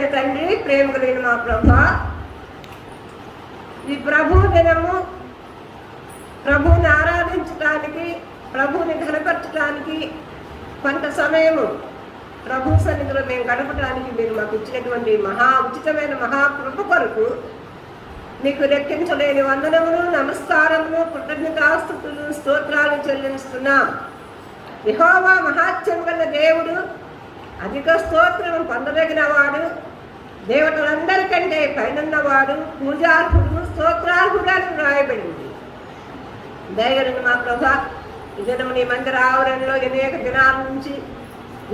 పరిశుద్ధుడైన తండ్రి, ప్రేమ కలిగిన మా ప్రభువా, ఈ ప్రభు దినము ప్రభువుని ఆరాధించడానికి, ప్రభువుని ఘనపరచడానికి కొంత సమయము ప్రభు సన్నిధిలో మేము గడపడానికి మీరు మాకు ఇచ్చినటువంటి ఉచితమైన మహాకృప కొరకు మీకు లెక్కించలేని వందనములు, నమస్కారములు, కృతజ్ఞతాస్తుతులు, స్తోత్రాలు చెల్లిస్తున్నాం. యెహోవా మహాత్యం గల దేవుడు, అధిక స్తోత్రం పొందదగిన వాడు, దేవతలందరికంటే పైనన్నవాడు, పూజార్హుడు, స్తోత్రార్హుడు అని వ్రాయబడింది. దయగలిగిన మా ప్రభా, ఈ దినము నీ మందిర ఆవరణలో అనేక దినాల నుంచి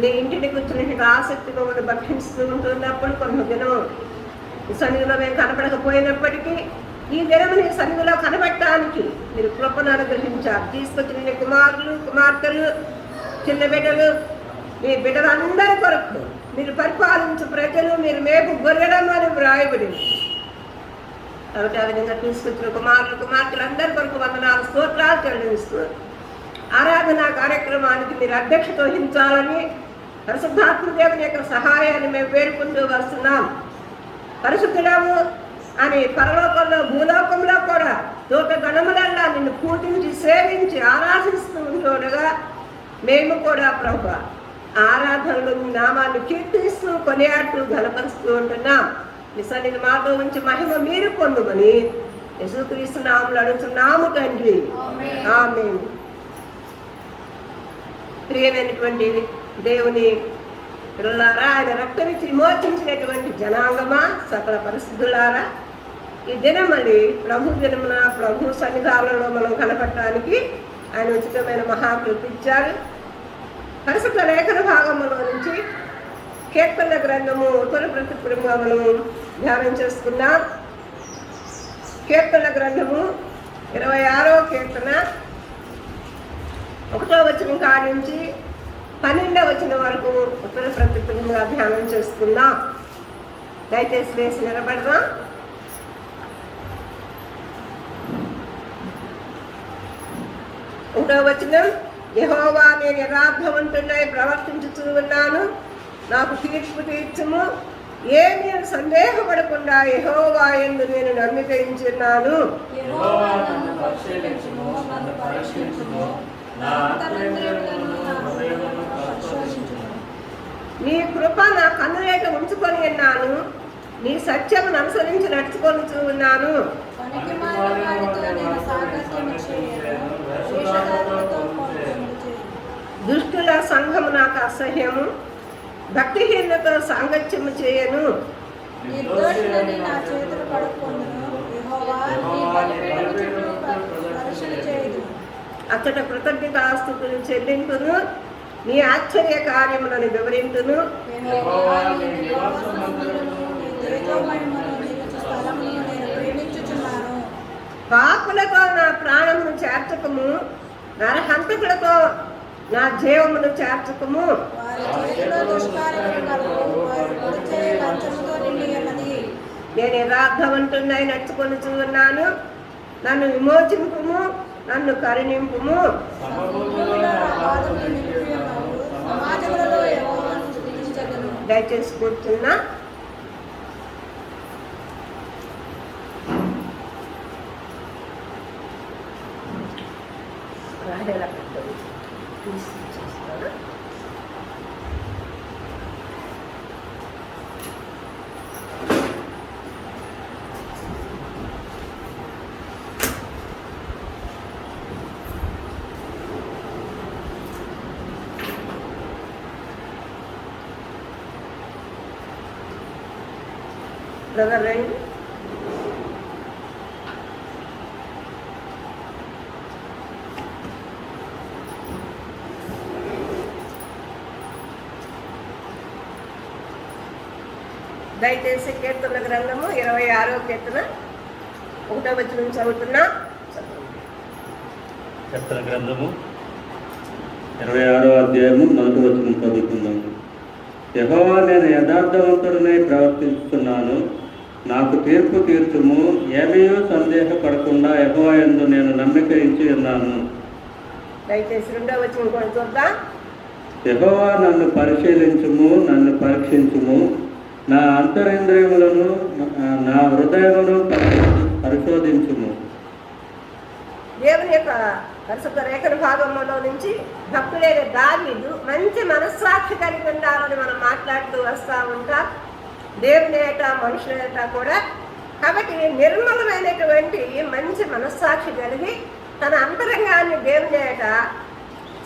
నీ ఇంటిని కూర్చుని ఆసక్తిగా ఉండి భక్షిస్తూ ఉంటున్నప్పుడు కొంత దినం ఈ సన్నిధిలో మేము కనపడకపోయినప్పటికీ ఈ దినము నీ సన్నిధిలో కనబడటానికి మీరు కృపను అనుగ్రహించారు. తీసుకొచ్చిన నీ కుమారులు, కుమార్తెలు, చిన్న బిడ్డలు, మీ బిడ్డలందరి కొరకు మీరు పరిపాలించు ప్రజలు, మీరు మేపు గొర్రెడం అని వ్రాయబడింది. కాబట్టి ఆ విధంగా తీసుకొచ్చిన కుమారులు, కుమార్తెలందరి కొరకు వందనాలు, స్తోత్రాలు చెల్లిస్తూ ఆరాధనా కార్యక్రమానికి మీరు అధ్యక్షత వహించాలని పరిశుద్ధాత్మ దేవుని యొక్క సహాయాన్ని మేము వేడుకుంటూ వస్తున్నాం. పరిశుద్ధుడము అని పరలోకంలో, భూలోకంలో కూడా దూత గణములల్లా నిన్ను పూజించి, సేవించి, ఆరాధిస్తూ ఉంటుండగా మేము కూడా ప్రభువా ఆరాధనలు మీ నామాన్ని కీర్తిస్తూ, కొనియాడుతూ, ఘనపరుస్తూ ఉంటున్నాం. మీ సన్నిధి మాతో ఉంచి మహిమ మీరు పొందుమని యేసుక్రీస్తు నామములో అడుగుతున్నాము తండ్రి, ఆమేన్. ప్రియమైనటువంటి దేవుని పిల్లలారా, ఆయన రక్తమిచ్చి విమోచించినటువంటి జనాంగమా, సకల పరిస్థితులారా, ఈ దినమని ప్రభు దినమున ప్రభు సన్నిధానంలో మనం కనపడటానికి ఆయన ఉచితమైన మహాకృప ఇచ్చారు. పరిశుద్ధ లేఖన భాగంలో నుంచి కీర్తనల గ్రంథము తొలి ప్రతిపురంగా మనము ధ్యానం చేసుకున్నాం. కీర్తనల గ్రంథము 26వ కీర్తన 1వ వచనం కాడి నుంచి 12వ వచనం వరకు ఉత్తర ప్రతిపురంగా ధ్యానం చేసుకుందాం. దయచేసి వేసి నిలబడదాం. ఒకటో వచనం, యెహోవా నేను యథార్థవంతుడై ప్రవర్తించుచూ ఉన్నాను, నాకు తీర్పు తీర్చుము. ఏమీ సందేహపడకుండా యెహోవా యందు నేను నమ్మిక ఉంచున్నాను. నీ కృప నా కన్నులేక ఉంచుకొని ఉన్నాను, నీ సత్యమును అనుసరించి నడుచుకొని ఉన్నాను. దుష్టుల సంఘము నాకు అసహ్యము, భక్తిహీనతో సాంగత్యము చేయను. అచ్చట కృతజ్ఞతాస్తుతులు చెల్లింపును, నీ ఆశ్చర్య కార్యములను వివరింతును. పాపులతో నా ప్రాణమును చేర్చకము, నరహంతకులతో నా జీవమును చేర్చకము. నేను యథార్థవంతుడై నడుచుకొని ఉన్నాను, నన్ను విమోచింపుము, నన్ను కరుణింపుము. దయచేసి కూర్చున్నా. బ్రదర్ రండి. దయచేసి కీర్తన గ్రంథము 26వ కీర్తన 1వ వచనం చదువుతున్నా. కీర్తన గ్రంథము 26వ అధ్యాయము 1వ వచనం చదువుతున్నాము. యెహోవా నేను యథార్థవంతుడనై ప్రవర్తిస్తున్నాను, నాకు తీర్పు తీర్చుము. ఏమేయో సందేహపడకుండా యెహోవా యందు నేను నమ్మిక ఉంచి ఉన్నాను. దయచేసి 2వ వచనం కూడా చూద్దాం. యెహోవా నన్ను పరిశీలించుము, నన్ను పరీక్షించుము, నా అంతరింద్రియములను నా హృదయమును పరిశోధించుము. దేవుని యొక్క పరిశుద్ధ లేఖన భాగంలో నుంచి భక్తుడైన దావీదు మంచి మనస్సాక్షి కలిగి ఉండాలని మనం మాట్లాడుతూ వస్తూ ఉంటాం. దేవుని ఏట మనుషుల ఏట కూడా. కాబట్టి నిర్మలమైనటువంటి మంచి మనస్సాక్షి కలిగి తన అంతరంగాన్ని దేవుని ఏట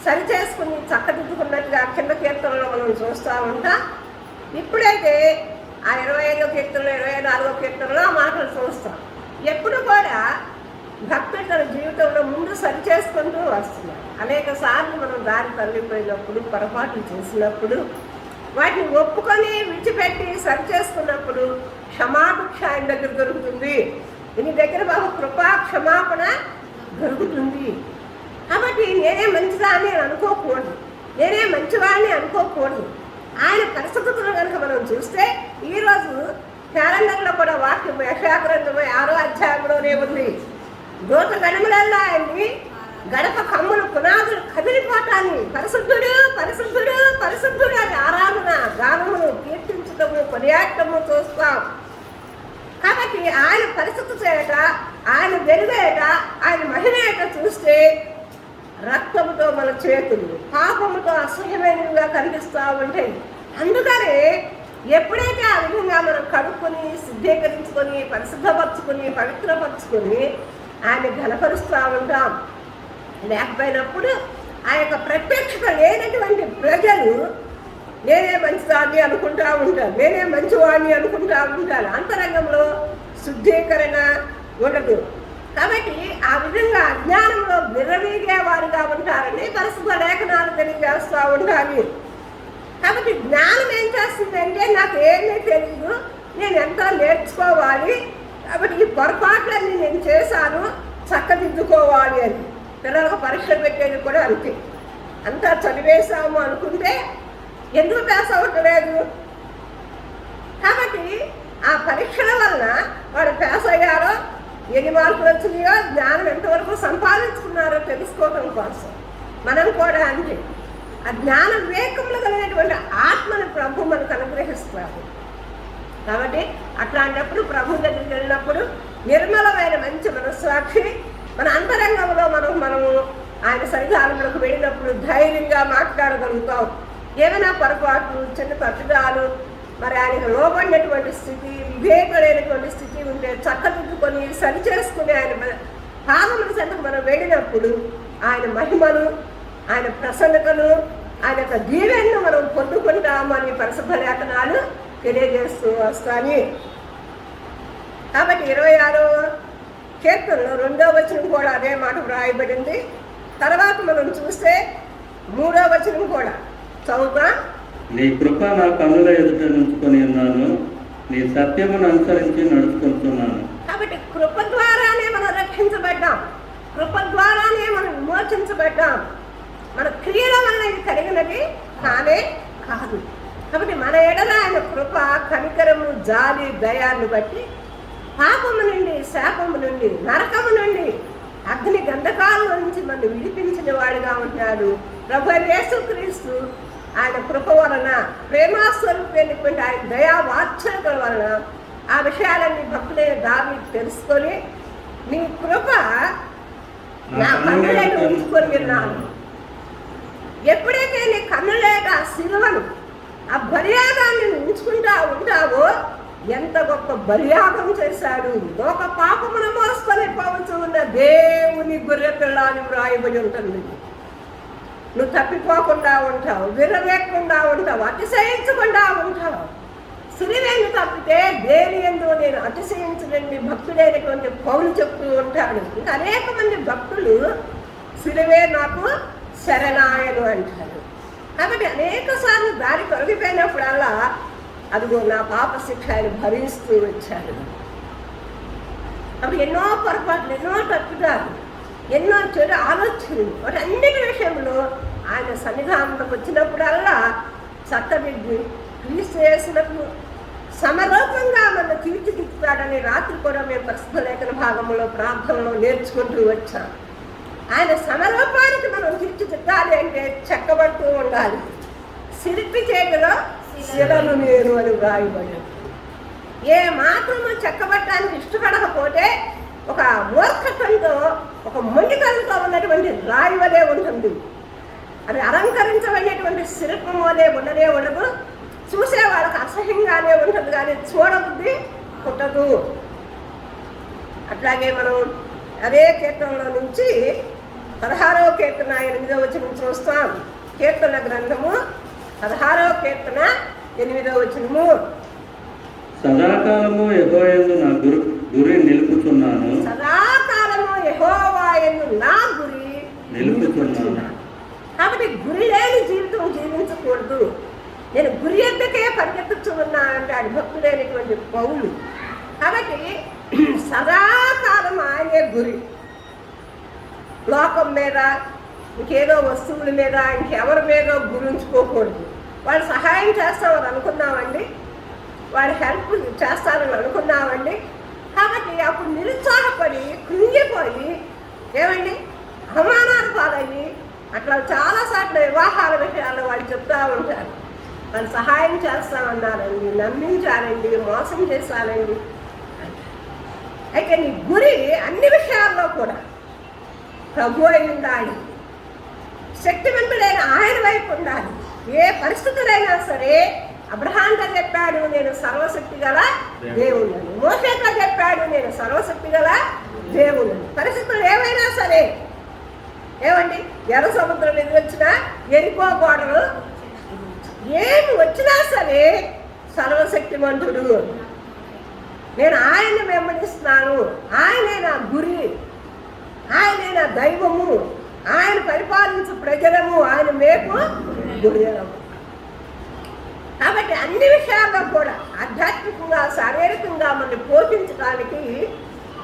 సరిచేసుకుని చక్కదిద్దుకున్నట్టుగా కింద కీర్తనలో మనం చూస్తూ ఉంటాం. ఇప్పుడైతే ఆ 25వ కీర్తనలో 24వ కీర్తనలో ఆ మాటలు చూస్తాం. ఎప్పుడు కూడా భక్తుడు తన జీవితంలో ముందు సరిచేసుకుంటూ వస్తున్నాడు. అనేక సార్లు మనం దారి తల్లిపోయినప్పుడు, పొరపాట్లు చేసినప్పుడు వాటిని ఒప్పుకొని విడిచిపెట్టి సరిచేసుకున్నప్పుడు క్షమాభిక్ష ఆయన దగ్గర దొరుకుతుంది. నీ దగ్గర బాబు కృపా క్షమాపణ దొరుకుతుంది. కాబట్టి నేనే మంచిదాన్ని అనుకోకూడదు, నేనే మంచివాడిని అనుకోకూడదు. ఆయన పరిస్థితులను కనుక మనం చూస్తే ఈరోజు క్యాలెండర్లో కూడా వాక్యం యెషయా గ్రంథం 6వ అధ్యాయంలోనే ఉంది. దూత గణములల్లో ఆయన్ని గడప కమ్ములు పునాదులు కదిలిపోతాన్ని పరిశుద్ధుడు పరిశుద్ధుడు పరిశుద్ధుడు అని ఆరాధన గానమును కీర్తించటము కొనియాడటము చూస్తాం. కాబట్టి ఆయన పరిస్థితి చేయట, ఆయన వెలుగేట, ఆయన మహిమేట చూస్తే రక్తముతో మన చేతులు పాపముతో అసహ్యమైనవిగా కనిపిస్తూ ఉంటాయి. అందుకనే ఎప్పుడైతే ఆ విధంగా మనం కడుక్కొని శుద్ధీకరించుకొని పరిశుద్ధపరచుకొని పవిత్రపరచుకొని ఆయన ఘనపరుస్తూ ఉంటాం. లేకపోయినప్పుడు ఆ యొక్క ప్రత్యక్షత లేనటువంటి ప్రజలు నేనే మంచిదాన్ని అనుకుంటా ఉంటారు, నేనే మంచివాడిని అనుకుంటా ఉంటారు. అంతరంగంలో శుద్ధీకరణ ఉండదు. కాబట్టి ఆ విధంగా అజ్ఞానంలో విర్రవీగే వారుగా ఉంటారని పరిశుద్ధ లేఖనాలు తెలియజేస్తూ ఉండాలి. కాబట్టి జ్ఞానం ఏం చేస్తుందంటే నాకు ఏమీ తెలియదు, నేను ఎంతో నేర్చుకోవాలి, కాబట్టి ఈ పొరపాట్లన్నీ నేను చేశాను, చక్కదిద్దుకోవాలి అని. పిల్లలకు పరీక్షలు పెట్టేది కూడా అంతే. అంతా చదివేశాము అనుకుంటే ఎందుకు పాస్ అవ్వట్లేదు? కాబట్టి ఆ పరీక్షల వలన వాడు పాస్ అయ్యారో, ఎన్ని మార్కులు వచ్చినాయో, జ్ఞానం ఎంతవరకు సంపాదించుకున్నారో తెలుసుకోవటం కోసం మనం కూడా అంతే. ఆ జ్ఞాన వివేకములు కలిగినటువంటి ఆత్మను ప్రభు మనకు అనుగ్రహిస్తారు. కాబట్టి అట్లాంటప్పుడు ప్రభు దగ్గరికి వెళ్ళినప్పుడు నిర్మలమైన మంచి మనస్సాక్షి మన అంతరంగంలో మనము ఆయన సన్నిధానంలోకి వెళ్ళినప్పుడు ధైర్యంగా మాట్లాడగలుగుతాం. ఏమైనా పొరపాట్లు, చిన్న తప్పిదాలు, మరి ఆయనకు లోబడినటువంటి స్థితి, వివేకమైనటువంటి స్థితి ఉంటే చక్కదిద్దుకొని సరిచేసుకుని ఆయన పాదముల చెంతకు మనం వెళ్ళినప్పుడు ఆయన మహిమను, ఆయన ప్రసన్నతను, ఆయన యొక్క దీవెనను మనం పొందుకుంటామని పరిశుద్ధ లేఖనాలు తెలియజేస్తూ వస్తాయి. కాబట్టి 26వ కీర్తనలో 2వ వచనం కూడా అదే మాట వ్రాయబడింది. తర్వాత మనం చూస్తే 3వ వచనం కూడా చదువుతాం. నీ కృప నా కన్నుల ఎదుట నుంచుకొని ఉన్నాను, నీ సత్యమును అనుసరించి నడుచుకుంటున్నాను. కాబట్టి కృప ద్వారానే మనం రక్షించబడ్డాం, కృప ద్వారానే మనం విమోచించబడ్డాం. మన క్రియల వలన ఇది కలిగినది కానే కాదు. కాబట్టి మన ఎడల ఆయన కృప, కనికరము, జాలి, దయాన్ని బట్టి పాపము నుండి, శాపము నుండి, నరకము నుండి, అగ్ని గంధకాల నుంచి మనం విడిపించిన వాడిగా ఉంటున్నాడు ప్రభు యేసుక్రీస్తు. ఆయన కృప వలన, ప్రేమాస్వరూపమైనటువంటి ఆయన దయా వాత్సల్యతల వలన ఆ విషయాలన్నీ భక్తులైన దావీదు తెలుసుకొని నీ కృప నా కన్నులేట ఉంచుకొని ఉన్నాను. ఎప్పుడైతే నీ కన్నులేట ఆ శిలువను, ఆ బలియాగాన్ని ఉంచుకుంటా ఉంటావో, ఎంత గొప్ప బలియాగం చేశాడు. లోక పాపమును మోసుకొని పోవచ్చు ఉన్న దేవుని గొర్రె పిల్ల అని వ్రాయబడి ఉంటుంది. నువ్వు తప్పిపోకుండా ఉంటావు, విరవేయకుండా ఉంటావు, అతిశయించకుండా ఉంటావు. సిరివేను తప్పితే దేని ఎందు నేను అతిశయించలేని భక్తుడైనటువంటి పౌలు చెప్తూ ఉంటాడు. ఇంకా అనేక మంది భక్తులు సిరివే నాకు శరణాయను అంటారు. కాబట్టి అనేక సార్లు దారి తొలగిపోయినప్పుడల్లా అదిగో నా పాప శిక్ష ఆయన భరిస్తూ వచ్చాడు. అప్పుడు ఎన్నో పొరపాట్లు, ఎన్నో తప్పుదారు, ఎన్నో చెడు ఆలోచనలు, వాటన్నిటి విషయంలో ఆయన సన్నిధానంలోకి వచ్చినప్పుడల్లా చక్కదిద్ది క్రీస్తు చేసినప్పుడు సమరూపంగా మన తీర్చిదిద్దుతాడని రాత్రి కూడా మేము పరిశుద్ధ లేఖన భాగంలో ప్రార్థనలో నేర్చుకుంటూ వచ్చాం. ఆయన సమరూపానికి మనం తీర్చిదిద్దాలి అంటే చెక్కబడుతూ ఉండాలి. శిల్పి చేతిలో శిలను నేను అని వ్రాయబడింది. ఏ మాత్రము చెక్కబట్టడానికి ఇష్టపడకపోతే ఒక మూర్ఖత్వంతో, ఒక మొండితనంతో ఉన్నటువంటి రాయి వలె ఉంటుంది. అది అలంకరించబడినటువంటి శిల్పం వలె ఉండనే ఉండదు. చూసే వాళ్ళకి అసహ్యంగానే ఉంటుంది, కానీ చూడబుద్ధి పుట్టదు. అట్లాగే మనం అదే కీర్తనలో నుంచి 16వ కీర్తన 8వ వచనం చూస్తాం. కీర్తన గ్రంథము 16వ కీర్తన 8వ వచనము. సదాకాలము యెహోవాయందు నా గురి నిలుపుచున్నాను. సదాకాలము యెహోవాయందు నా గురి నిలుపుచున్నాను. కాబట్టి గురి లేని జీవితం జీవించకూడదు. నేను గురి ఎద్దకే పరిగెత్తుచు ఉన్నా అంటాడు భక్తుడైనటువంటి పౌలు. కాబట్టి సదాకాలం ఆయనే గురి. లోకం మీద, ఇంకేదో వస్తువుల మీద, ఇంకెవరి మీద గురించుకోకూడదు. వాళ్ళు సహాయం చేస్తామని అనుకున్నామండి, వాడు హెల్ప్ చేస్తారని అనుకున్నామండి. కాబట్టి అప్పుడు నిరుత్సాహపడి కృంగిపోయి ఏమండి అవమానాలు పాలయ్యి అట్లా చాలాసార్లు వివాహాల విషయాల్లో వాళ్ళు చెప్తూ ఉంటారు. వాళ్ళు సహాయం చేస్తామన్నారండి, నమ్మించారండి, మోసం చేశారండి. అయితే నీ గురి అన్ని విషయాల్లో కూడా ప్రభు అయి ఉండాలి, శక్తివంతుడైన ఆయన వైపు ఉండాలి. ఏ పరిస్థితులైనా సరే అబ్రహాంతో చెప్పాడు నేను సర్వశక్తి గల దేవుళ్ళను, మోషేతో చెప్పాడు నేను సర్వశక్తి గల దేవుళ్ళను. పరిస్థితులు ఏమైనా సరే ఏమండి ఎర్ర సముద్రం ఎదురొచ్చినా, ఎరికో గోడలు ఏమి వచ్చినా సరే సర్వశక్తిమంతుడు, నేను ఆయన్ని వెంబడిస్తున్నాను, ఆయనే నా గురి, ఆయనే నా దైవము, ఆయన పరిపాలించు ప్రజలము, ఆయన మేపు గురియలము. కాబట్టి అన్ని విషయాల్లో కూడా ఆధ్యాత్మికంగా, శారీరకంగా మనల్ని పోషించడానికి,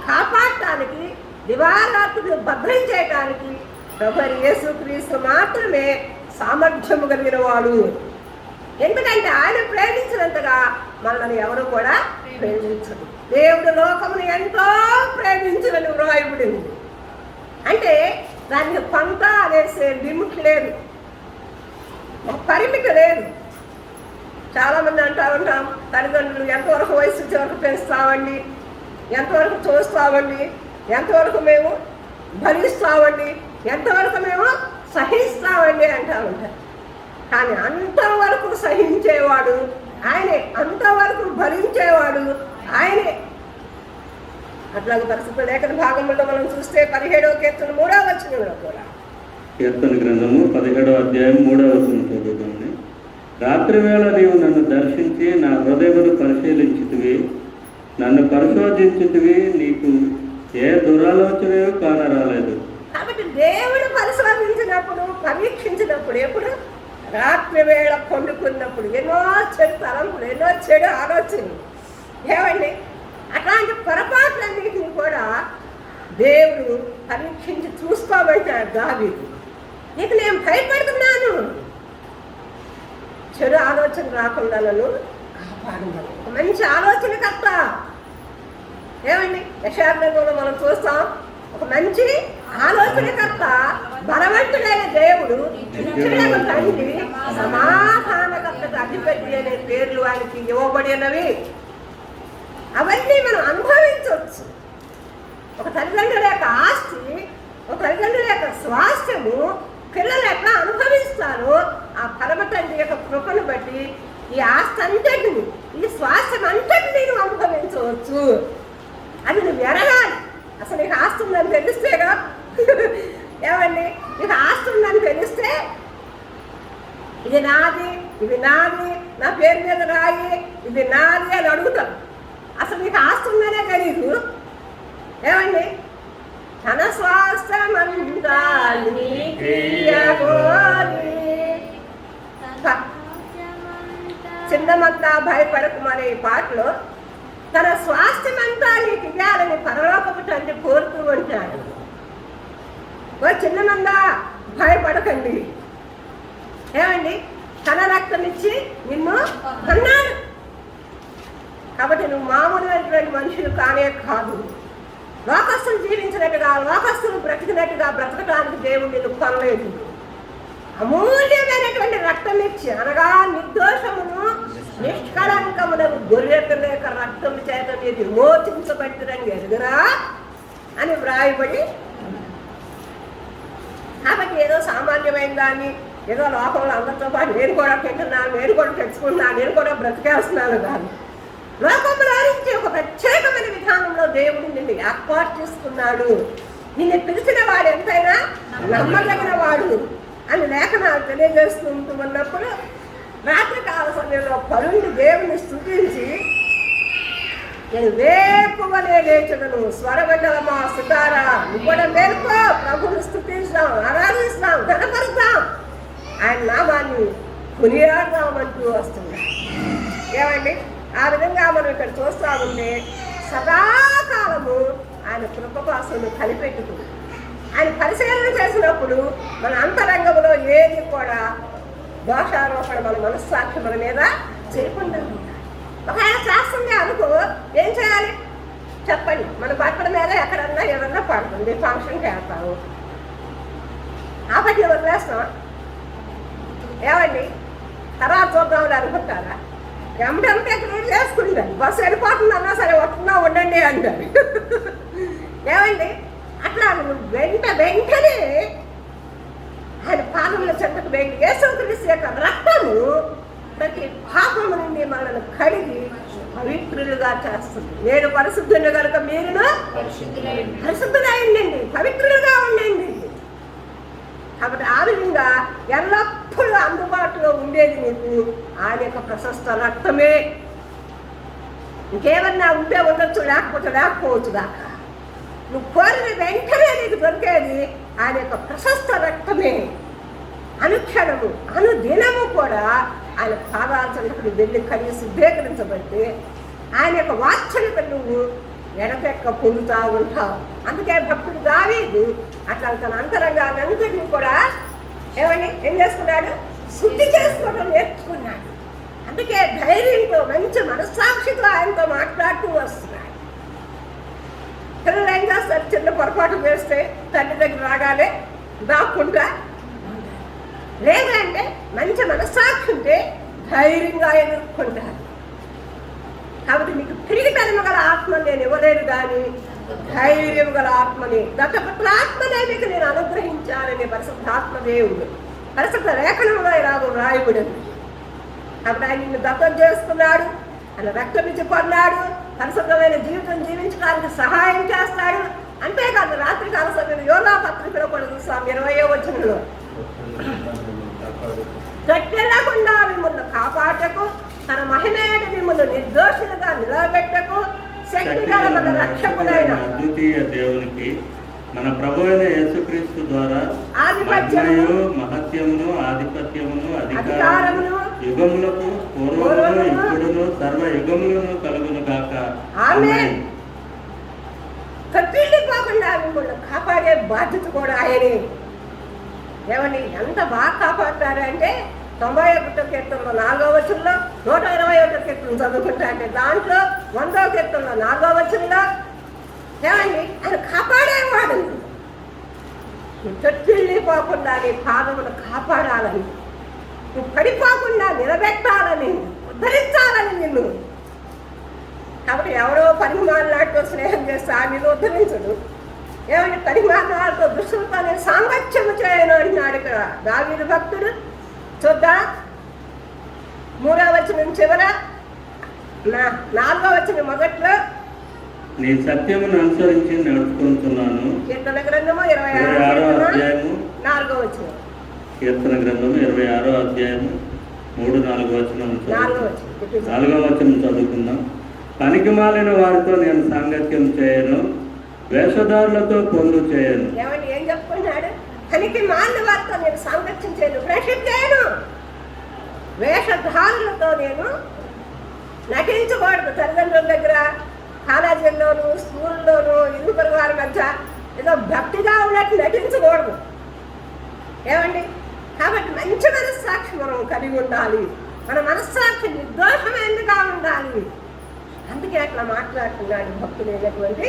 కాపాడటానికి, దివారాత్రులు భద్రం చేయడానికి ప్రభు యేసుక్రీస్తు మాత్రమే సామర్థ్యము కలిగిన వాడు. ఎందుకంటే ఆయన ప్రేమించినంతగా మనల్ని ఎవరు కూడా ప్రేమించరు. దేవుడు లోకమును ఎంతో ప్రేమించునని వ్రాయబడింది. అంటే దానికి పంట అనేసే లిమిట్ లేదు, పరిమితి లేదు. చాలామంది అంటూ ఉంటాం, తల్లిదండ్రులు ఎంతవరకు వయసు వచ్చే వరకు పెంచుతామండి, ఎంతవరకు చూస్తామండి, ఎంతవరకు మేము భరిస్తామండి, ఎంతవరకు మేము సహిస్తామండి అంటూ ఉంటారు. కానీ అంతవరకు సహించేవాడు ఆయనే, అంతవరకు భరించేవాడు ఆయనే. అట్లాగే పరిస్థితులు లేఖన భాగంలో మనం చూస్తే 17వ కీర్తన 3వ వచనంలో కూడా, కీర్తన గ్రంథము 17వ అధ్యాయం 3వ వచనం చదువుతామని. రాత్రి వేళ నీవు నన్ను దర్శించి నా హృదయమును పరిశీలించితివి, నన్ను పరిశోధించితివి, నీకు ఏ దురాలోచన కానరాలేదు. కాబట్టి దేవుడు పరిశోధించినప్పుడు, పరీక్షించినప్పుడు, ఎప్పుడు రాత్రి వేళ పండుకున్నప్పుడు ఎన్నో చెడు తలంపులు, ఎన్నో చెడు ఆలోచనలు, ఏమండి అట్లాంటి పొరపాట్లన్నిటిని కూడా దేవుడు పరీక్షించి చూసుకోబెట్టాడు దావీదు. నీకు నేను భయపడుతున్నాను, చెడు ఆలోచన రాకుండా నన్ను కాపాడమని. ఒక మంచి ఆలోచనకర్త, ఏమండి యెషయాగ్రంథంలో మనం చూస్తాం, ఒక మంచి ఆలోచనకర్త, బలవంతుడైన దేవుడు, నిత్యుడైన తండ్రి, సమాధానకర్తకు అధిపతి అనే పేర్లు ఆయనకి ఇవ్వబడినవి. అవన్నీ మనం అనుభవించవచ్చు. ఒక తల్లిదండ్రుల యొక్క ఆస్తి, ఒక తల్లిదండ్రుల యొక్క స్వాస్థ్యము పిల్లలు ఎట్లా అనుభవిస్తారో ఆ పరమ తండ్రి యొక్క కృపను బట్టి ఈ ఆస్తి అంతటిని, ఈ స్వాస్థ్యం అంతటిని నువ్వు అనుభవించవచ్చు. అది నువ్వు ఎరగాలి. అసలు నీకు ఆస్తి ఉందని తెలిస్తేగా, ఏమండి నీకు ఆస్తి ఉందని తెలిస్తే ఇది నాది, ఇది నాది, నా పేరు మీద రాయి, ఇది నాది అని అడుగుతాం. అసలు నీకు ఆస్తి ఉందనే తెలీదు, ఏమండి తన స్వాస్థ్యమంతా చిన్నమంతా భయపడకుమనే ఈ పాటలో తన స్వాస్థ్యమంతా నీకు ఇవ్వాలని పరలోకపు తండ్రి కోరుతూ ఉంటాడు. ఓ చిన్నమందా భయపడకండి, ఏమండి తన రక్తమిచ్చి నిన్ను అన్నాడు. కాబట్టి నువ్వు మామూలైనటువంటి మనుషులు కానే కాదు. లోకస్తులు జీవించినట్టుగా, లోకస్తులు బ్రతికినట్టుగా బ్రతకడానికి దేవుడు నిన్ను కొనలేదు. అమూల్యమైనటువంటి రక్తం ఇచ్చి, అనగా నిర్దోషమును నిష్కళంకమునకు గొర్రెల యొక్క రక్తము చేత మీరు విమోచించబడుతుందని ఎదుగురా అని వ్రాయబడి. కాబట్టి ఏదో సామాన్యమైన దాన్ని ఏదో లోకంలో అందరితో పాటు నేను కూడా తింటున్నాను, నేను కూడా తెచ్చుకుంటున్నాను, నేను కూడా బ్రతికేస్తున్నాను కాదు. లోకంలో నుంచి ఒక ప్రత్యేకమైన విధానంలో దేవుడు నిన్ను ఏర్పాటు చేసుకున్నాడు. నిన్ను పిలిచిన వాడు ఎంతైనా నమ్మదగిన వాడు అని లేఖనాలు తెలియజేస్తుంటూ ఉన్నప్పుడు రాత్రికాల సమయంలో పరుండి దేవుని స్తుతించి నేను వేకువనే లేచును, స్వరమండలమా సుతారా, నువ్వు కూడా మేలుకో, ప్రభువుని స్తుతిస్తాం, ఆరాధిస్తాం, ఘనపరుస్తాం, ఆయన నామాన్ని కొనియాడదామంటూ వస్తుంది. ఏమండి, ఆ విధంగా మనం ఇక్కడ చూస్తూ ఉంటే సదాకాలము ఆయన కృపపాసను కనిపెట్టుకుంది. ఆయన పరిశీలన చేసినప్పుడు మన అంతరంగంలో ఏది కూడా దోషారోపణ మన మనస్సాక్షి మన మీద చేయకుండా ఉండాలి. ఒకవేళ చేస్తుంది అనుకో, ఏం చేయాలి చెప్పండి? మన బట్టల మీద ఎక్కడన్నా ఏదన్నా పడుతుంది, ఫంక్షన్కి వెళ్తాము, ఆ పట్టి వదిలేస్తాం. ఏమండి, తర్వాత చూద్దామని అనుకుంటారా? ఎమ్మటంటే క్లియర్ చేసుకుంటారు. బస్సు వెళ్ళిపోతుందన్నా సరే వస్తున్నా ఉండండి అంటారు. ఏమండి, అట్లా వెంటనే ఆయన పాదముల చెంతకు వెళ్ళి యేసుక్రీస్తు యొక్క రక్తము ప్రతి పాపము నుండి మనల్ని కడిగి పవిత్రులుగా చేస్తుంది. నేను పరిశుద్ధుని కనుక మీరును పరిశుద్ధులుగా ఉండండి, పవిత్రులుగా ఉండండి. కాబట్టి ఆ విధంగా ఎల్లప్పుడూ అందుబాటులో ఉండేది నీకు ఆయన యొక్క ప్రశస్త రక్తమే. ఇంకేమన్నా ఉంటే ఉండొచ్చు, లేకపోతే లేకపోవచ్చు దాకా. నువ్వు కోరిన వెంటనే నీకు దొరికేది ఆయన యొక్క ప్రశస్త రక్తమే. అనుక్షణము అనుదినము కూడా ఆయన పాదాలకు వెళ్ళి కడిగి శుద్ధీకరించబట్టి ఆయన యొక్క వాత్సల్యత నువ్వు ఎడతెక్క పొందుతూ ఉంటావు. అందుకే భక్తుడు దావీదు అట్లా తన అంతరంగానంతటిని కూడా ఏం చేసుకున్నాడు? శుద్ధి చేసుకోవడం నేర్చుకున్నాడు. అందుకే ధైర్యంతో మంచి మనస్సాక్షితో ఆయనతో మాట్లాడుతూ వస్తున్నాడు. పిల్లలు ఏం చేస్తారు? చిన్న పొరపాటు చేస్తే తండ్రి దగ్గర రాగానే దాక్కుంటా, లేదంటే మంచి మనస్సాక్షి ఉంటే ధైర్యంగా ఎదుర్కొంటారు. కాబట్టి నీకు తిరిగి తనము గల ఆత్మ నేను ఇవ్వలేదు, కానీ ధైర్యం గల ఆత్మని దత్తపుత్ర ఆత్మనే మీకు నేను అనుగ్రహించానని పరిశుద్ధాత్మ దేవుడు పరిశుద్ధ లేఖనంలో ఇలాగ వ్రాయబడింది. కాబట్టి ఆయన నిన్ను దత్తం చేసుకున్నాడు, ఆయన రక్తం ఇచ్చి కొన్నాడు, పరిశుద్ధమైన జీవితం జీవించడానికి సహాయం చేస్తాడు. అంతేకాదు రాత్రికాల సమయంలో యోనా పత్రికలో కూడా చూస్తాం 20వ వచనంలో, గట్టెళ్ళకుండా మిమ్మల్ని కాపాటకు, తన మహిమేడు మిమ్మల్ని నిర్దోషులుగా నిలబెట్టకు శక్తిగల మన రక్షకుడైన అద్వితీయ దేవునికి మన ప్రభువైన యేసుక్రీస్తు ద్వారా ఆధిపత్యము, మహత్యమును, ఆధిపత్యమును, అధికారమును యుగములకు పూర్వమును ఇప్పుడును సర్వ యుగములను కలుగును గాక. ఆమేన్. కట్టిపోకుండా మిమ్మల్ని కాపాడే బాధ్యత కూడా ఆయనే. ఏమండి, ఎంత బాగా కాపాడుతారంటే 91వ కీర్తనలో 4వ వచనంలో 121వ కీర్తన చదువుకుంటా అంటే దాంట్లో 100వ కీర్తనలో 4వ వచనంలో ఏమండి ఆయన కాపాడేవాడు. నువ్వు తొట్టిల్లిపోకుండా నీ పాదమును కాపాడాలని, నువ్వు పడిపోకుండా నిలబెట్టాలని, ఉద్ధరించాలని నిన్ను. కాబట్టి ఎవరో పరిమాణాలతో స్నేహం చేస్తే ఆయన ఉద్ధరించడు. ఏమంటే పరిమాణాలతో దుష్టులతో నేను సాంగత్యము చేయను అంటున్నాడు ఇక్కడ దావీదు భక్తుడు. చూద్దాం 3వ వచనం చివర 4వ వచనం మొదట్లో, నీ సత్యమును అనుసరించి నడుచుకుంటున్నాను. కీర్తన గ్రంథము 26వ అధ్యాయము 4వ వచనం. కీర్తన గ్రంథము 26వ అధ్యాయము 3-4 వచనం 4వ వచనం చదువుకుందాం. పనికి మాలిన వారితో నేను సాంగత్యం చేయను, వేషధారులతో పొందు చేయను. ఏమండి ఏం చెప్పుకున్నాడు? పనికి మాలిన వారితో నేను సాంగత్యం చేయను, ఫ్రెండ్షిప్ చేయను, వేషధారులతో నేను నటించకూడదు. తల్లిదండ్రుల దగ్గర, కాలేజీల్లోనూ, స్కూల్లోనూ, ఇరు పొరుగు వారి మధ్య ఏదో భక్తిగా ఉన్నట్టు నటించకూడదు. ఏమండి, కాబట్టి మంచి మనస్సాక్షి మనం కలిగి ఉండాలి. మన మనస్సాక్షి నిర్దోషమైనదిగా ఉండాలి. అందుకే అట్లా మాట్లాడుతున్నాడు భక్తులైనటువంటి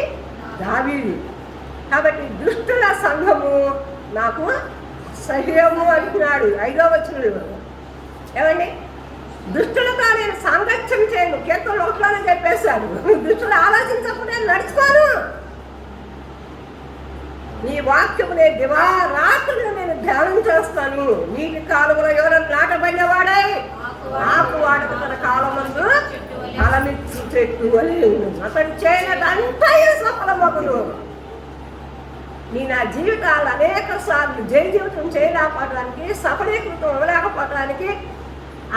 దావీదు. కాబట్టి దుష్టుల సంఘము నాకు సహ్యము అంటున్నాడు 5వ వచనంలో. ఏమండి, దుష్టులతో నేను సాంగత్యం చేయను. కీర్తన 1లోనే చెప్పేశాడు, దుష్టులు ఆలోచించకుండా నేను నడుచుకోను. నీ వాక్యమునే దివారాత్రులు నేను ధ్యానం చేస్తాను. నీటి కాలువలో ఎవరైనా నాటబడినవాడై ఆకు వాడక తన కాలమందు ఫలమిచ్చు చెట్టు అని అతడు చేయదంతా సఫలమగును. నీ నా జీవితాలు అనేక సార్లు జయ జీవితం చేయలేకపోవడానికి, సఫలీకృతం అవ్వలేకపోవడానికి,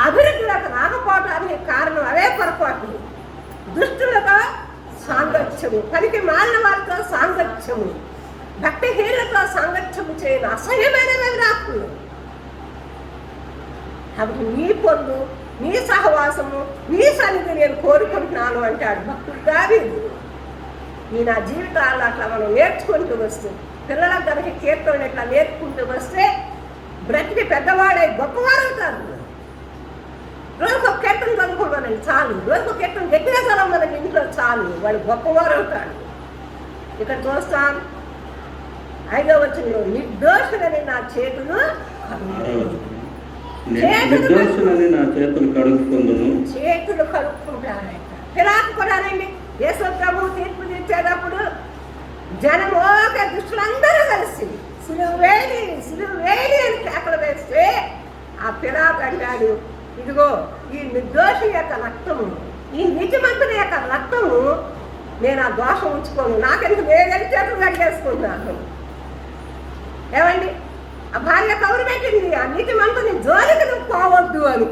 అభివృద్ధిలోకి రాకపోవడానికి కారణం అవే పొరపాట్లు. దుష్టులతో సాంగత్యము, పనికి మాలిన వారితో సాంగత్యము, భక్తిహీనులతో సాంగత్యము చేయను, అసహ్యమైనవి నాకు. కాబట్టి నీ పొందు, నీ సహవాసము, నీ సన్నిధి నేను కోరుకుంటున్నాను అంటాడు భక్తుడు దావీదు. నీ నా జీవితాల్లో అట్లా మనం నేర్చుకుంటూ వస్తే, పిల్లలకు కనుక కీర్తనలు ఇట్లా నేర్చుకుంటూ వస్తే బ్రతికి పెద్దవాడే గొప్పవారు అవుతారు. రోజుకు ఒక కీర్తన చదువుకోవాలని చాలు, రోజుకు కీర్తన గట్టిగా చదవమని ఇంట్లో చాలు, వాడు గొప్పవారు అవుతాడు. ఇక్కడ చూస్తాం 5వ వచనంలో, నిర్దోషులని నా చేతులు చేతులు కడుక్కుంటారట. పిలాతు కూడానండి యేసు ప్రభు తీర్పు తీర్చేటప్పుడు జనమోక దుష్టులందరూ కలిసి సిలువ వేలి అని కేకలు వేస్తే ఆ పిలాతు అంటాడు, ఇదిగో ఈ నిర్దోషి యొక్క రక్తము, ఈ నీతిమంతుని యొక్క రక్తము నేను ఆ దోషం ఉంచుకోను, నాకెందుకు నేను చేతులు కడిగేసుకుంటున్నాను. ఏమండి, ఆ భార్య కౌరు పెట్టింది, ఆ నీతిమంతుని జోలికి నువ్వు పోవద్దు అని.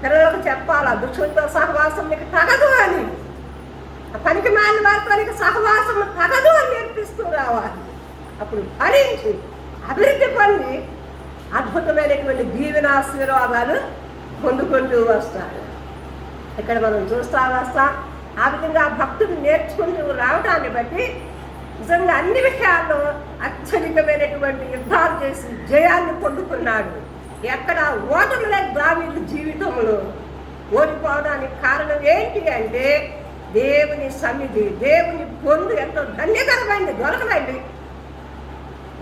పిల్లలకు చెప్పాలా, దుష్టులతో సహవాసం నీకు తగదు అని, ఆ పనికి మాలిన వారితో నీకు సహవాసం తగదు అని నేర్పిస్తూ రావాలి. అప్పుడు భరించి అభివృద్ధి పొంది అద్భుతమైనటువంటి దీవెనాశీర్వాదాలు పొందుకుంటూ వస్తారు. ఇక్కడ మనం వస్తా ఆ విధంగా భక్తులు నేర్చుకుంటూ రావడాన్ని బట్టి నిజంగా అన్ని విషయాల్లో అత్యధికమైనటువంటి యుద్ధాలు చేసి జయాన్ని పొందుకున్నాడు. ఎక్కడ ఓటమి లేదు దావీదు జీవితంలో. ఓడిపోవడానికి కారణం ఏంటి అంటే దేవుని సన్నిధి, దేవుని పొందు ఎంతో ధన్యకరమైంది.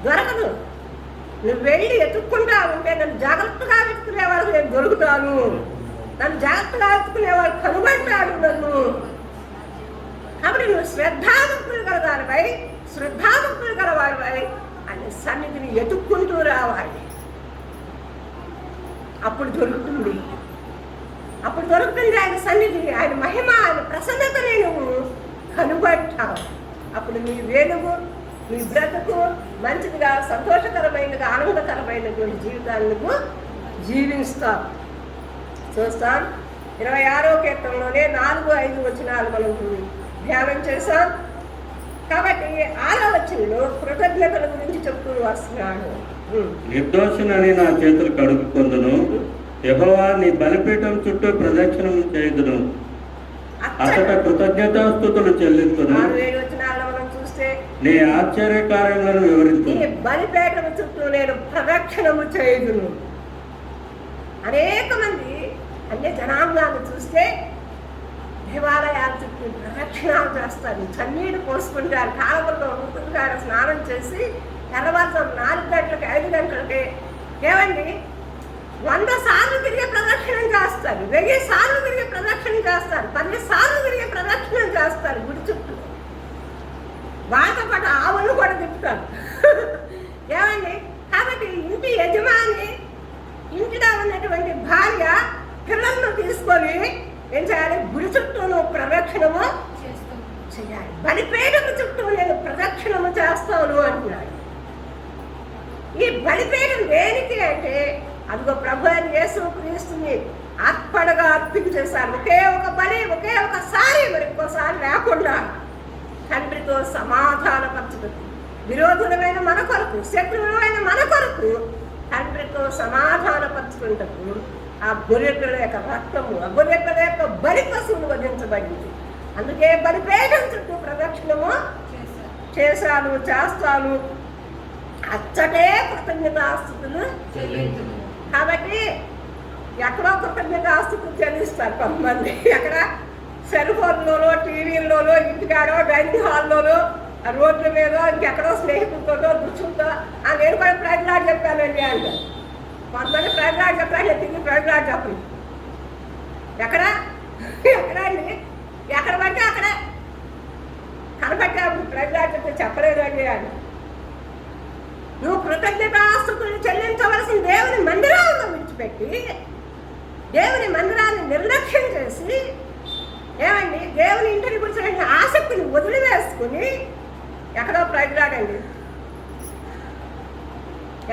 దొరకదు. నువ్వు వెళ్ళి ఎత్తుక్కుంటా ఉంటే నన్ను జాగ్రత్తగా వెతుకునే వాళ్ళకి నేను దొరుకుతాను, నన్ను జాగ్రత్తగా వెతుకునే వాళ్ళు కనుగొంటాడు నన్ను. కాబట్టి నువ్వు శ్రద్ధాభక్తులు గలవాడిపై అనే సన్నిధిని ఎత్తుక్కుంటూ రావాలి. అప్పుడు దొరుకుతుంది ఆయన సన్నిధి, ఆయన మహిమ, ఆయన ప్రసన్నతని నువ్వు కనుగొంటావు. అప్పుడు నీ వెలుగు, నీ బ్రతుకు మంచిదిగా, సంతోషకరమైనదిగా, ఆనందకరమైనటువంటి జీవితాన్ని నువ్వు జీవిస్తావు. చూస్తాం 26వ కీర్తనలోనే 4-5 వచనాలు మనం ధ్యానం చేశాం. కాబట్టి 6వ వచనంలో కృతజ్ఞతల గురించి చెప్తూ వస్తున్నాడు. నిర్దోషులని నా చేతులు కడుక్కొందును, యెహోవా నీ బలిపీఠం చుట్టూ ప్రదక్షిణం చేయుదును, అతట కృతజ్ఞతాస్తుతులు చెల్లించును, 6-7 వచనాల్లో మనం చూస్తే నీ ఆశ్చర్య కార్యములను వివరించును, నీ బలిపీఠం చుట్టూ నేను ప్రదక్షిణము చేయుదును. అనేక మంది అన్ని జనాంగాన్ని చూస్తే దేవాలయాల చుట్టూ ప్రదక్షిణాలు చేస్తారు, చన్నీరు పోసుకుంటారు, కాలువల్లో ఋతుగారు స్నానం చేసి తెల్లవారుజాము 4 గంటలకి 5 గంటలకి ఏమండి 100 సార్లు తిరిగే ప్రదక్షిణం చేస్తారు, 1000 సార్లు తిరిగే ప్రదక్షిణం చేస్తారు, 10 సార్లు తిరిగే ప్రదక్షిణం చేస్తారు గుడి చుట్టూ. వాళ్ళతో పాటు ఆవులు కూడా తిప్పుతారు. ఏమండి, కాబట్టి ఇంటి యజమాని, ఇంటిలో ఉన్నటువంటి భార్య పిల్లలను తీసుకొని ఏం చేయాలి? గుడి చుట్టూ నువ్వు ప్రదక్షిణము చేయాలి. బలిపీఠం చుట్టూ నేను ప్రదక్షిణము చేస్తాను అంటున్నాడు. ఈ బలిపీఠం దేనికి అంటే అదిగో ప్రభు అని యేసు క్రీస్తుని అర్పణగా అర్పించేశారు. ఒకే ఒక బలి, ఒకే ఒకసారి, మరి ఇంకోసారి లేకుండా తండ్రితో సమాధానపరచుటకు, విరోధులమైన మన కొరకు, శత్రువులమైన మన కొరకు తండ్రితో సమాధానపరచుకుంటకు ఆ గొర్రెపిల్ల యొక్క రక్తము, ఆ గొర్రెపిల్ల యొక్క బలి పశువులు వధించబడింది. అందుకే బలిపీఠం చుట్టూ ప్రదక్షిణము చేస్తాను. అచ్చటే కృతజ్ఞతాస్తుతులు. కాబట్టి ఎక్కడో కృతజ్ఞతాస్తుతులు చెల్లిస్తారు కొంతమంది. ఎక్కడ సెల్ ఫోన్లోనో, టీవీల్లోనో, ఇంటికాడో, డైనింగ్ హాల్లోనో, రోడ్ల మీద, ఇంకెక్కడో స్నేహితులతో, దృష్టితో నేను కూడా ప్రజలాడు చెప్పానండి అంటారు. కొంతమంది ప్రజలాడు చెప్పాను, తిరిగి ప్రజలాడు చెప్పండి. ఎక్కడ అండి? ఎక్కడ పడితే అక్కడ కనపట్టే ప్రజలు చెప్పలేదండి అని. నువ్వు కృతజ్ఞతాస్తుతులు చెల్లించవలసిన దేవుని మందిరాలను విడిచిపెట్టి దేవుని మందిరాన్ని నిర్లక్ష్యం చేసి ఏమండి దేవుని ఇంటిని గురించిన ఆసక్తిని వదిలివేసుకుని ఎక్కడో ప్రజలాడండి.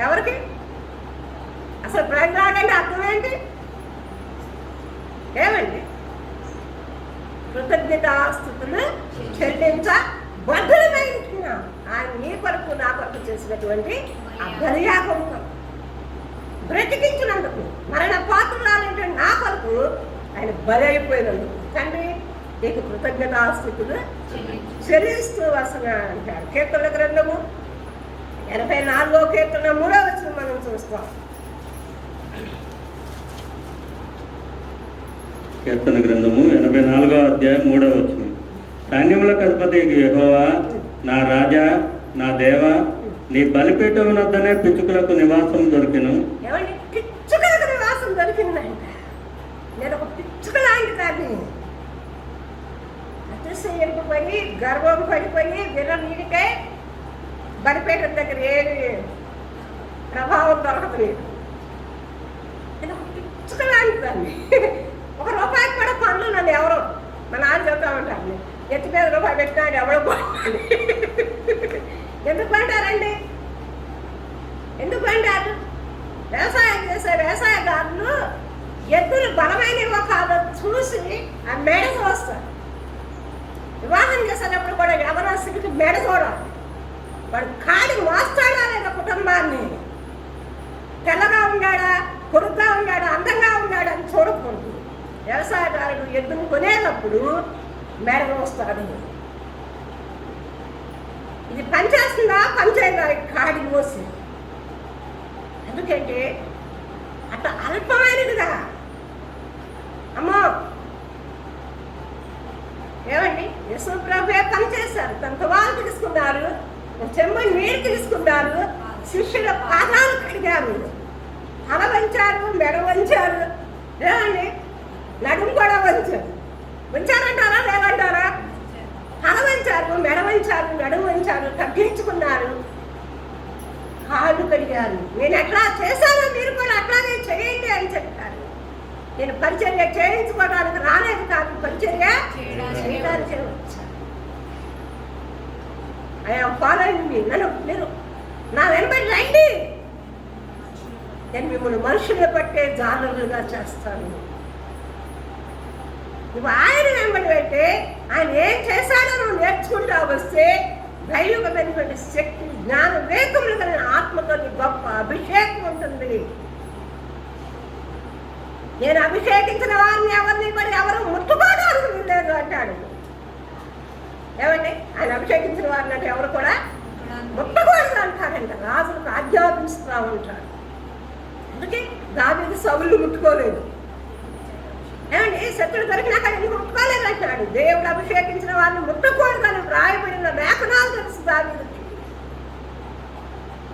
ఎవరికి అసలు ప్రజలాడండి అర్థం ఏంటి? ఏమండి కృతజ్ఞతాస్తుతులు చెల్లించ బదులమై ఉంటున్నాం. ఆయన నీ కొరకు నా కొరకు చేసినటువంటి ఆ బలియాగం బ్రతికించినందుకు, మరణ పాత్రలాంటి నా కొరకు ఆయన బలి అయిపోయినందుకు తండ్రి నీకు కృతజ్ఞతాస్తుతులు చెల్లిస్తూ వస్తున్నా అంటాడు. కీర్తనల గ్రంథము 84వ కీర్తన 3వ వచనం మనం చూస్తాం. కీర్తన గ్రంథము 84వ అధ్యాయం 3వ వచనం. సైన్యములకు అధిపతి యెహోవా, నా రాజా, నా దేవ, నీ బలిపీఠం వద్దనే పిచ్చుకలకు నివాసం దొరికిను. ఏమండి పిచ్చుకలకు నివాసం దొరికిందంట. నేను ఒక పిచ్చుక లాంటి దాన్ని. అతిశయింపుపోయి గర్వం పడిపోయి విననీడికై బలిపీఠం దగ్గర ఏమి ప్రభావం దొరకదు లేదు. నేను ఒక పిచ్చుక లాంటి దాన్ని. ఒక రూపాయికి కూడా పనులు నన్ను ఎవరో మా నాన్న చెప్తా ఉంటాను, ఎత్తి మీద రూపాయి పెట్టినాడు ఎవడో పోతాడు. ఎందుకు అంటారండి? ఎందుకు అంటారు? వ్యవసాయం చేసే వ్యవసాయదారులు ఎద్దులు బలమైనవో కాదో చూసి ఆ మెడ చూస్తారు. వివాహం చేసేటప్పుడు కూడా యవనస్తుడికి మెడ చూడాలి. వాడు కాడి మోస్తాడా లేదా కుటుంబాన్ని, తెల్లగా ఉన్నాడా, పొడుగ్గా ఉన్నాడా, అందంగా ఉన్నాడా అని చూడకూడదు. వ్యవసాయదారుడు ఎద్దును కొనేటప్పుడు మెడ మోస్తాడు. ఇది పనిచేస్తుందా పనిచేయదా కాడి మోసి? ఎందుకంటే అట్లా అల్పమైనదిగా. అమ్మో ఏమండి యేసు ప్రభువే పని చేశారు. తన తువాలు తీసుకున్నారు, చెంబుని నీరు తీసుకున్నారు, శిష్యుల పాదాలు కడిగారు, తల వంచారు, మెడ వంచారు, ఏమండి నడుము కూడా వంచారు. వంచారంటారా లేదంటారా? తల వంచారు, మెడ వంచారు, నడుము వంచారు, తగ్గించుకున్నారు, కాళ్ళు కడిగారు. నేను ఎట్లా చేశానో మీరు కూడా అట్లాగే చేయండి అని చెప్పారు. నేను పరిచర్య చేయించుకోవడానికి రాలేదు కాదు, పరిచర్య చేయడానికి వచ్చాను. ఐఎమ్ ఫాలోయింగ్ మీ. నన్ను మీరు నా వెనబడి రండి, నేను మిమ్మల్ని మనుషులు పట్టే జాలరులుగా చేస్తాను. నువ్వు ఆయన వెంబడి పెడితే ఆయన ఏం చేశాడో నువ్వు నేర్చుకుంటా వస్తే దైవికమైనటువంటి శక్తి, జ్ఞాన వేగములు కలిగిన ఆత్మతో గొప్ప అభిషేకం ఉంటుంది. నేను అభిషేకించిన వారిని ఎవరిని కూడా ఎవరు ముట్టుకోవడానికి వీల్లేదు అంటాడు. ఏమండి ఆయన అభిషేకించిన వారిని అంటే ఎవరు కూడా ముట్టకూడదు అంటారంట. రాజులకు ఆజ్ఞాపిస్తూ ఉంటాడు. అందుకే దావీదు సౌలు ముట్టుకోలేదు. ఏమండి శత్రుడు దొరికినాక ఎందుకు ముట్టుకోలేదు అంటాడు. దేవుడు అభిషేకించిన వారిని ముట్టకూడదని వ్రాయబడిన లేఖనాలు తెలుసు దావీదుకి.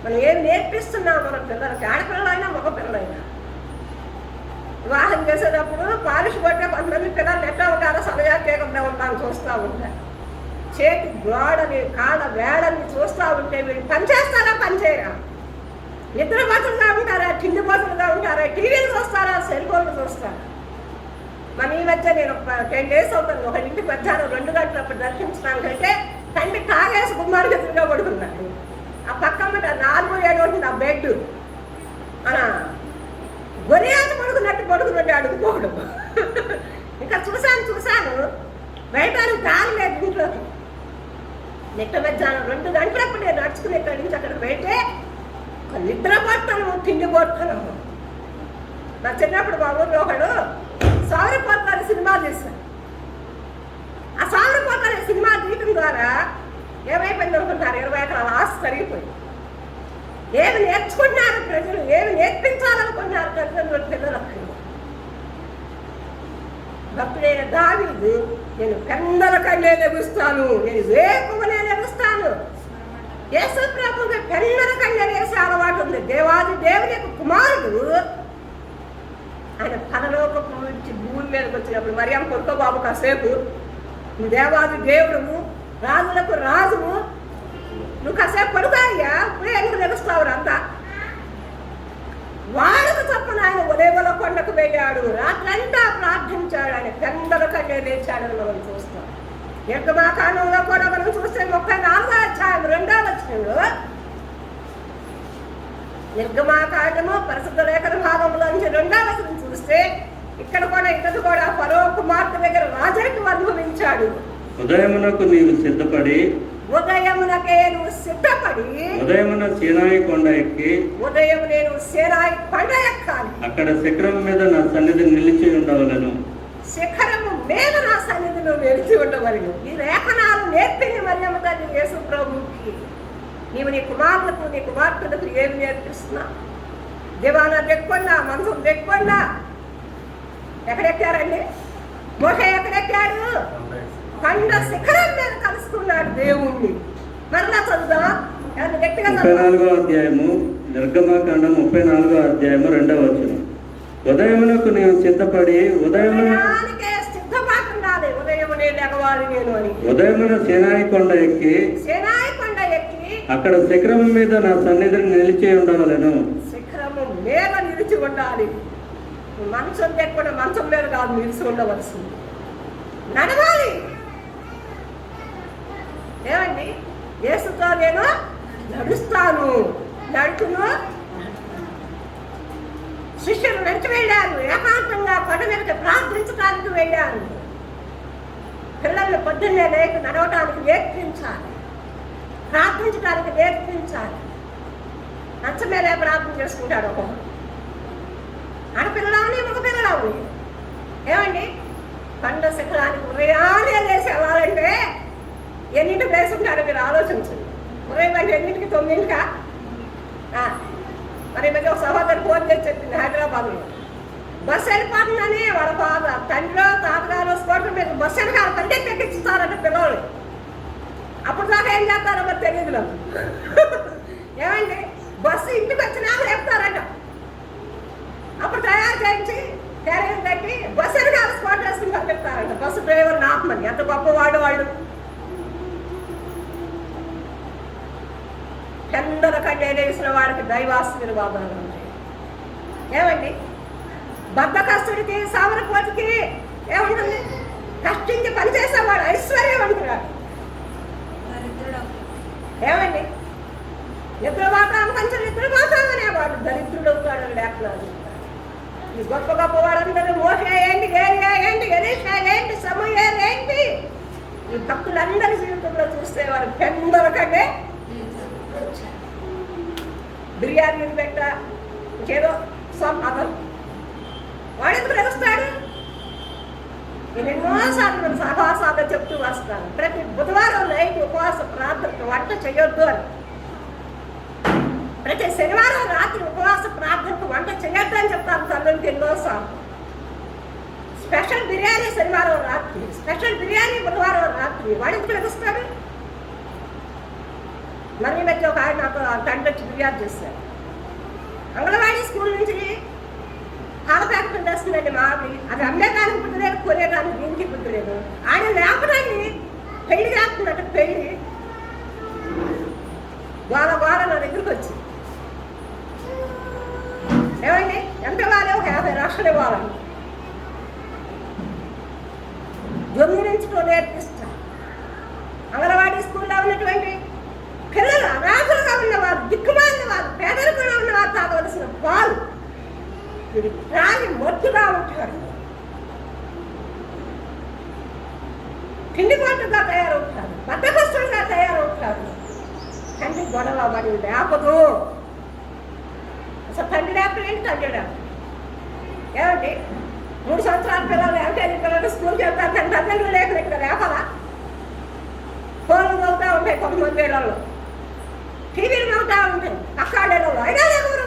మనం ఏం నేర్పిస్తున్నాం మన పిల్లలకి, ఆడపిల్లలైనా మగ పిల్లలైనా. వివాహం చేసేటప్పుడు పాలిష్ కొట్టే కొంతమంది పిల్లలు ఎట్లా ఉంటారో సమయాత్మకంగా ఉంటాను చూస్తూ ఉంటారు. చేతి గోడని కాళ్ళ వేడని చూస్తూ ఉంటే వీళ్ళు పనిచేస్తారా పనిచేయరా? నిద్రపోతులుగా ఉంటారా, తిండిపోతులుగా ఉంటారా, టీవీలు చూస్తారా, సెల్ ఫోన్లు చూస్తారా? మన ఈ మధ్య నేను 10 days అవుతుంది ఒక ఇంటికి మధ్యాహ్నం 2 గంటలప్పుడు దర్శించడానికంటే తండ్రి తాగేసి గుమ్మానికి ఎదురుగా పడుకున్నాడు. ఆ పక్కన 4-7 ఉంటుంది ఆ బెడ్. మన గొరియాత పడుకున్నట్టు పడుకున్నట్టు అడుగుకోవడం. ఇంకా చూశాను బయట దారి లేదు ఇంట్లోకి. నిట్ట మధ్యాహ్నం 2 గంటలప్పుడు నేను నడుచుకుని ఇక్కడి నుంచి అక్కడ బయటే నిద్ర పట్టను, తిండి పట్టను. నా చిన్నప్పుడు మా ఊరిలో ఒకడు సౌరపోతారు సినిమా తీశారు. ఆ సౌరపోతారు సినిమా తీయటం ద్వారా ఏమైపోయింది అనుకుంటారు? 20 ఎకరాల ఆస్తి కరిగిపోయింది. ఏమి నేర్చుకుంటున్నారు ప్రజలు, ఏమి నేర్పించాలనుకుంటున్నారు ప్రజలు పిల్లలకు? భక్తుడైన దావీదు నేను పెందల కళ్ళే లభిస్తాను, నేను వేకువనే లభిస్తాను. యేసు ప్రభువుకి పెందల కళ్ళే వేసే అలవాటు ఉంది. దేవాది దేవుని యొక్క కుమారుడు ఆయన పరలోకపు నుంచి భూమి మీదకి వచ్చినప్పుడు మరి అమ్మ కొడుకో బాబు కాసేపు నువ్వు దేవాది దేవుడుము రాజులకు రాజుము నువ్వు కాసేపు పడుతాయ్యా ఇప్పుడే ఎందుకు తెలుస్తావు అంతా వాళ్ళకు తప్పన ఆయన ఉదయవల కొండకు వెళ్ళాడు రాత్రంతా ప్రార్థించాడు ఆయన పెందల కన్నే లేచాడని మనం చూస్తాం నిర్గమాకాండంలో కూడా మనం చూస్తే 34వ అధ్యాయం 2వ వచనంలో నిర్గమాకాండము పరిశుద్ధ లేఖన భాగంలో నుంచి 2వ వచనం చూస్తే ఇక్కడ కూడా ఇతడు కూడా ఫరో కుమార్తె దగ్గర రాజైకి అనుభవించాడు ఉదయమునకు నీవు సిద్ధపడి ఉదయమునకే నువ్వు సిద్ధపడి ఉదయమున సీనాయి కొండ ఎక్కి ఉదయం నేను సీనాయి కొండ ఎక్కాలి అక్కడ శిఖరం మీద నా సన్నిధి నిలిచి ఉండవలను శిఖరము మీద నా సన్నిధిలో నిలిచి ఉండవలను ఈ లేఖనాలు నేర్పింది మరియమ్మ తల్లి యేసు ప్రభువుకి నీవు నీ కుమారులకు నీ కుమార్తెలకు ఏమి నేర్పిస్తున్నా దివానా దెక్కొండా మంచం దెక్కొండా ఎక్కడెక్కారండి మోషే ఎక్కడెక్కాడు కొండ శిఖరం మీద కలుసుకున్నాడు దేవుణ్ణి మరలా చదువుదా గట్టిగా 34వ అధ్యాయము నిర్గమాకాండం 34వ అధ్యాయము 2వ వచనం ఉదయమునకు నీవు సిద్ధపడి ఉదయానికే సిద్ధపడుతుండాలి ఉదయమునే లెగవాలి నేను అని ఉదయమున సీనాయి కొండ ఎక్కి అక్కడ శిఖరం మీద నా సన్నిధిని నిలిచి ఉండవలను శిఖరము మీద నిలిచి ఉండాలి మంచం లేకుండా మంచం మీద కాదు నిలిచి ఉండవలసింది నడవాలి ఏమండి యేసుతో నేను నడుస్తాను నడుచును శిష్యులు నడిచి వెళ్ళారు ఏకాంతంగా కొండ మీదకి ప్రార్థించడానికి వెళ్ళారు పిల్లల్ని పొద్దున్నే లేక నడవటానికి నేర్పించాలి ప్రార్థించడానికి నేర్పించాలి నచ్చమేలే ప్రార్థన చేసుకుంటాడు ఒక్కొక్కరు ఆడపిల్లలని మగ పిల్లలని ఏమండి కొండ శిఖరానికి ఉదయాన్నే లేచి వెళ్ళాలంటే ఎన్నింటికి వేసుకుంటారో మీరు ఆలోచించండి ఉదయం అంటే ఎన్నింటికి 9కా మరి మధ్య ఒక సహోదరు ఫోన్ చేసి చెప్పింది హైదరాబాద్లో బస్సు వెళ్ళిపోతుందని వాళ్ళ తండ్రిలో తాతగారు స్కూటర్ మీద బస్సు వెనకాల కంటే ఎక్కిస్తారంటే పిల్లలు అప్పుడు దాకా ఏం చేస్తారో మరి తెలియదు నాకు ఏమండి బస్సు ఇంటికి వచ్చినాక చెప్తారట అప్పుడు తయారు చేయించి క్యారియర్ తగ్గి బస్సు వెనకాల స్కూటర్ వేసుకుని పంపిస్తారంట బస్సు డ్రైవర్ నాపమని ఎంత గొప్పవాడు వాళ్ళు చందన కంటే వేసిన వాడికి దైవాస్తులు బాబాలు ఉంటాయి ఏమండి బద్ధకస్తుడికి సామరపోతికి ఏముంటుంది కష్టించి పనిచేసేవాడు ఐశ్వర్యవంతురాడు ఏమండి నిద్రమాతాం కొంచెం నిద్రమాతాం అనేవాడు దరిద్రుడు అవుతాడు లేఖనాలు ఈ గొప్ప గొప్ప వాడందరూ మోసే ఏంటి ఏరియా ఏంటి ఎలీషా ఏంటి సమూయేలు ఏంటి ఈ భక్తులందరి జీవితంలో చూస్తే వారు చందన కంటే బిర్యానీ పెట్ట ఇంకేదో అతను వాడు ఎందుకు తెలుస్తాడు నేను ఎన్నోసార్లు నేను సహవాసాలు చెప్తూ వస్తాను ప్రతి బుధవారం నైట్ ఉపవాస ప్రార్థనకు వంట చేయొద్దు అని ప్రతి శనివారం రాత్రి ఉపవాస ప్రార్థనకు వంట చేయొద్దు అని చెప్తాను తల్లికి ఎన్నోసార్లు స్పెషల్ బిర్యానీ శనివారం రాత్రి స్పెషల్ బిర్యానీ బుధవారం రాత్రి వాడు ఎందుకు తెలుస్తాడు మరి మధ్య ఒక ఆయన నాకు తండ్రి వచ్చి ఫిర్యాదు చేశారు అంగన్వాడీ స్కూల్ నుంచి పాల ప్యాకెట్ వస్తుందండి మావి అది అమ్మేదానికి బుద్ధి లేదు కొనేదానికి దీనికి బుద్ధి లేదు ఆయన లేపడాన్ని పెళ్లి చేస్తున్నట్టు పెళ్లి గోల గోల నా దగ్గరికి వచ్చి ఏమండి ఎంత ఇవ్వాలి ఒక 50 లక్షలు ఇవ్వాలని దొంగిలించుకో నేర్పిస్తా అంగన్వాడీ స్కూల్లో ఉన్నటువంటి పిల్లలు అనాథలుగా ఉన్నవారు దిక్కుమాలిన వారు పేదరికంగా ఉన్నవారు తాగవలసిన పాలు వీడు ప్రాణి మొత్తుగా ఉంటాడు తిండిపాటుగా తయారవుతాడు బద్దకస్తులుగా తయారవుతాడు తండ్రి గొడవ మరి లేపదు అసలు తండ్రి లేకపోతే ఏంటి తండ్రి ఏమండి 3 సంవత్సరాల పిల్లలు ఎంటైనా పిల్లలు స్కూల్కి వెళ్తారు కానీ తల్లిదండ్రులు లేకుండా ఇక్కడ లేపలా ఫోన్లు చదువుతూ ఉంటాయి కొంతమంది వేళల్లో టీవీలు చదువుతూ ఉంటాయి అక్కాడేళ్ళు అయినా లేరు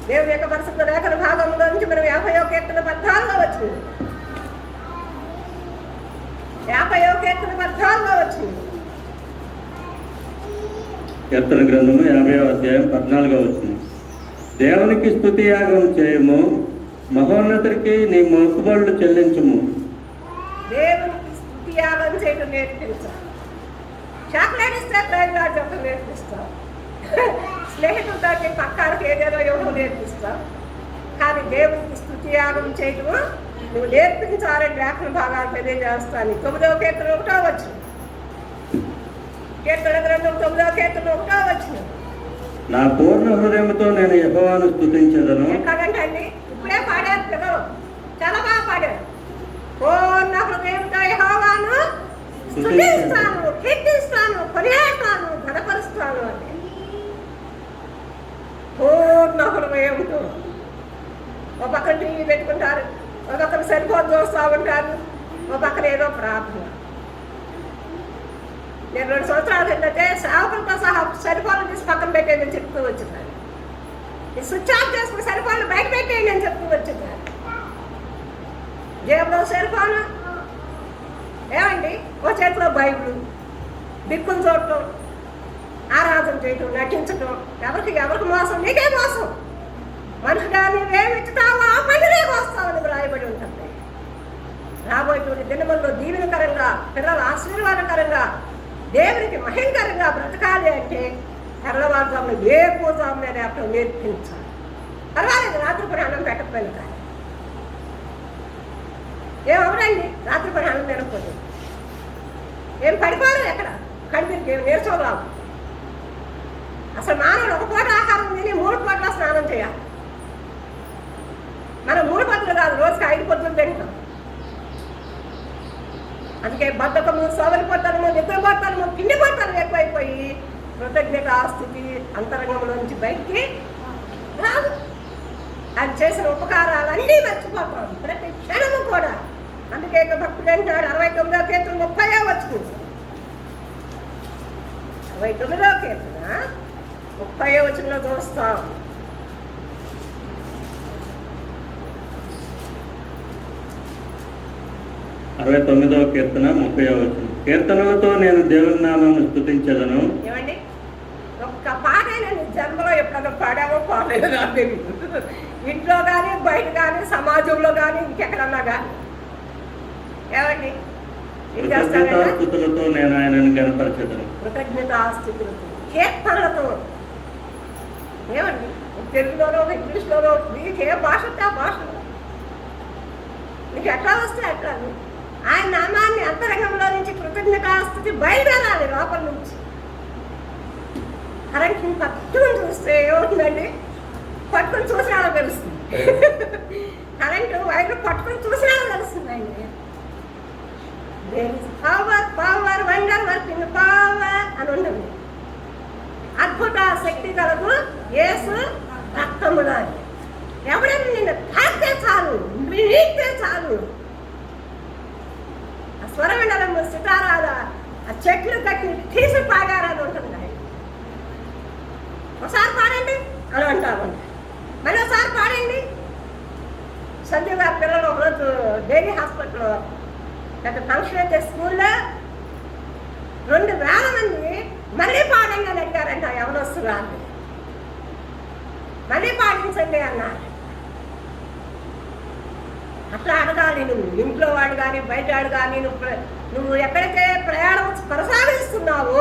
దేవుని యొక్క పరిశుద్ధ లేఖన భాగంలో నుంచి మనం 50వ కీర్తన 14లో వచ్చింది 50వ కీర్తన 14లో వచ్చింది కీర్తన గ్రంథము 50వ అధ్యాయం 14గా వచ్చింది దేవునికి స్తుతి యాగం చేయము, మహోన్నతుడికి నీ మొక్కుబళ్ళు చెల్లించుము. దేవునికి స్తుతి యాగం చేయడం నేర్పించాలి. చాక్లెట్ ఇస్తే ప్రైజ్ గారు చెప్పడం నేర్పిస్తాం. స్నేహితులతో పక్కానికి ఏదేదో ఎవరో నేర్పిస్తాం. కానీ దేవునికి స్తుతి యాగం చేయటము నువ్వు నేర్పించాలని లేఖన భాగాలు తెలియజేస్తాను. 9వ కీర్తన 1వ వచనం, కీర్తన గ్రంథం 9వ కీర్తన 1వ వచనం. నా పూర్ణ హృదయంతో నేను యెహోవాను స్తుతించెదను. ఎక్కడంటే అండి ఇప్పుడే పాడారు పిల్లలు, చాలా బాగా పాడారు. పూర్ణ హృదయంతో యెహోవాను స్తుతిస్తాను, కీర్తిస్తాను, కొనియాడతాను, ఘనపరుస్తాను అని. పూర్ణ హృదయంతో. ఒక పక్కన టీవీ పెట్టుకుంటారు, ఒక పక్కన సెల్ ఫోన్ చూస్తూ ఉంటారు, ఒక పక్కన ఏదో ప్రార్థన. నేను 2 సంవత్సరాలు ఏంటంటే సేవకులతో సహా సెల్ ఫోన్లు తీసి పక్కన పెట్టేయని చెప్తూ వచ్చినాను. ఈ స్విచ్ ఆఫ్ చేసుకుని సెల్ ఫోన్లు బయట పెట్టేయండి అని చెప్తూ వచ్చినాను. జేబులో సెల్ ఫోన్ ఏమండి, ఓ చేతిలో బైబిల్, దిక్కులు చూడటం, ఆరాధన చేయటం, నటించటం. ఎవరికి మోసం? నీకే మోసం. మనిషిగా నువ్వేమి ఇచ్చుతావో ఆ పనినే వస్తావని రాయబడి ఉంటుంది. రాబోయేటువంటి దినముల్లో దీవెనకరంగా, పిల్లల ఆశీర్వాదకరంగా, దేవునికి మహిళకరంగా బ్రతకాలి అంటే తెల్లవారుజామున ఏ పూజామునే అప్పుడు నేర్పించాలి. పర్వాలేదు రాత్రి పని అన్నం పెట్టకపోయిన కానీ ఏమవునండి, రాత్రి పని అన్నం తినకపోతే ఏం పడిపోరు, ఎక్కడ కడిపిరికి ఏమి నేర్చో రావు. అసలు మానవుడు 1 పూట ఆహారం తిని 3 పూటల స్నానం చేయాలి. మనం 3 పొద్దులు కాదు, రోజుకి 5 పొద్దులు తింటాం. అందుకే బద్ధకము, సోమరిపోతనము, నిద్రపోతనము, పిండిపోతనం ఎక్కువైపోయి కృతజ్ఞత స్థితి అంతరంగంలో నుంచి బయటికి రాదు. అది చేసిన ఉపకారాలన్నీ మర్చిపోతాం ప్రతి క్షణము కూడా. అందుకే భక్తుడు అంటాడు 69వ కీర్తన 30వ వచనం, 69వ కీర్తన 30వ వచనంలో చూస్తాం. అరవై 39వ కీర్తన 30వ వచనం. కీర్తనలతో నేను దేవుని నామమును స్తుతించెదను. ఏమండి, ఒక్క పాటైనా నీ జన్మలో ఎప్పుడైనా పాడావో పాడలేదు నాకు తెలియదు. ఇంట్లో కానీ, బయట కానీ, సమాజంలో కానీ, ఇంకెక్కడన్నా కానీ. ఏమండి, ఏం చేస్తానంటే కృతజ్ఞతాస్తుతులతో నేను ఆయనను గణపరచెదను. కృతజ్ఞతాస్తుతులతో, కీర్తనలతో. ఏమండి, తెలుగులోనో ఇంగ్లీష్లోనో నీకు ఏ భాష ఉంటే ఆ భాషలో నీకు ఎట్లా వస్తే అట్లా ఆయన నామాన్ని అంతరంగంలో నుంచి కృతజ్ఞతాస్తుతి బయలుదేరాలి లోపల నుంచి. కరెంట్ని పట్టుకుని చూస్తే ఏమవుతుందండి, పట్టుకుని చూసినా తెలుస్తుంది. కరెంటు వైర్లు పట్టుకుని చూసినా తెలుస్తుందండి. Power power wonder working power అని ఉండదు. అద్భుత శక్తి కలదు యేసు రక్తములో. ఎవడైనా నిన్ను తాకితే చాలు, నీకితే చాలు. ఆ స్వరమండలము, సితారాల ఆ చెట్లు కట్టి తీసి పాడారని ఉంటుంది. ఒకసారి పాడండి అని అంటారు, మళ్ళీ ఒకసారి పాడండి. సంజయ్ గారి పిల్లలు ఒకరోజు డైరీ హాస్పిటల్లో పెద్ద ఫంక్షన్ అయితే స్కూల్లో 2,000 మంది మళ్ళీ పాడండి అని అడిగారంట. ఎవరు వస్తున్నారు, మళ్ళీ పాటించండి అన్నారు. అట్లా అడగాలి నువ్వు. ఇంట్లో వాడు కానీ, బయట వాడు కానీ, నువ్వు ఎక్కడైతే ప్రయాణం కొనసాగిస్తున్నావో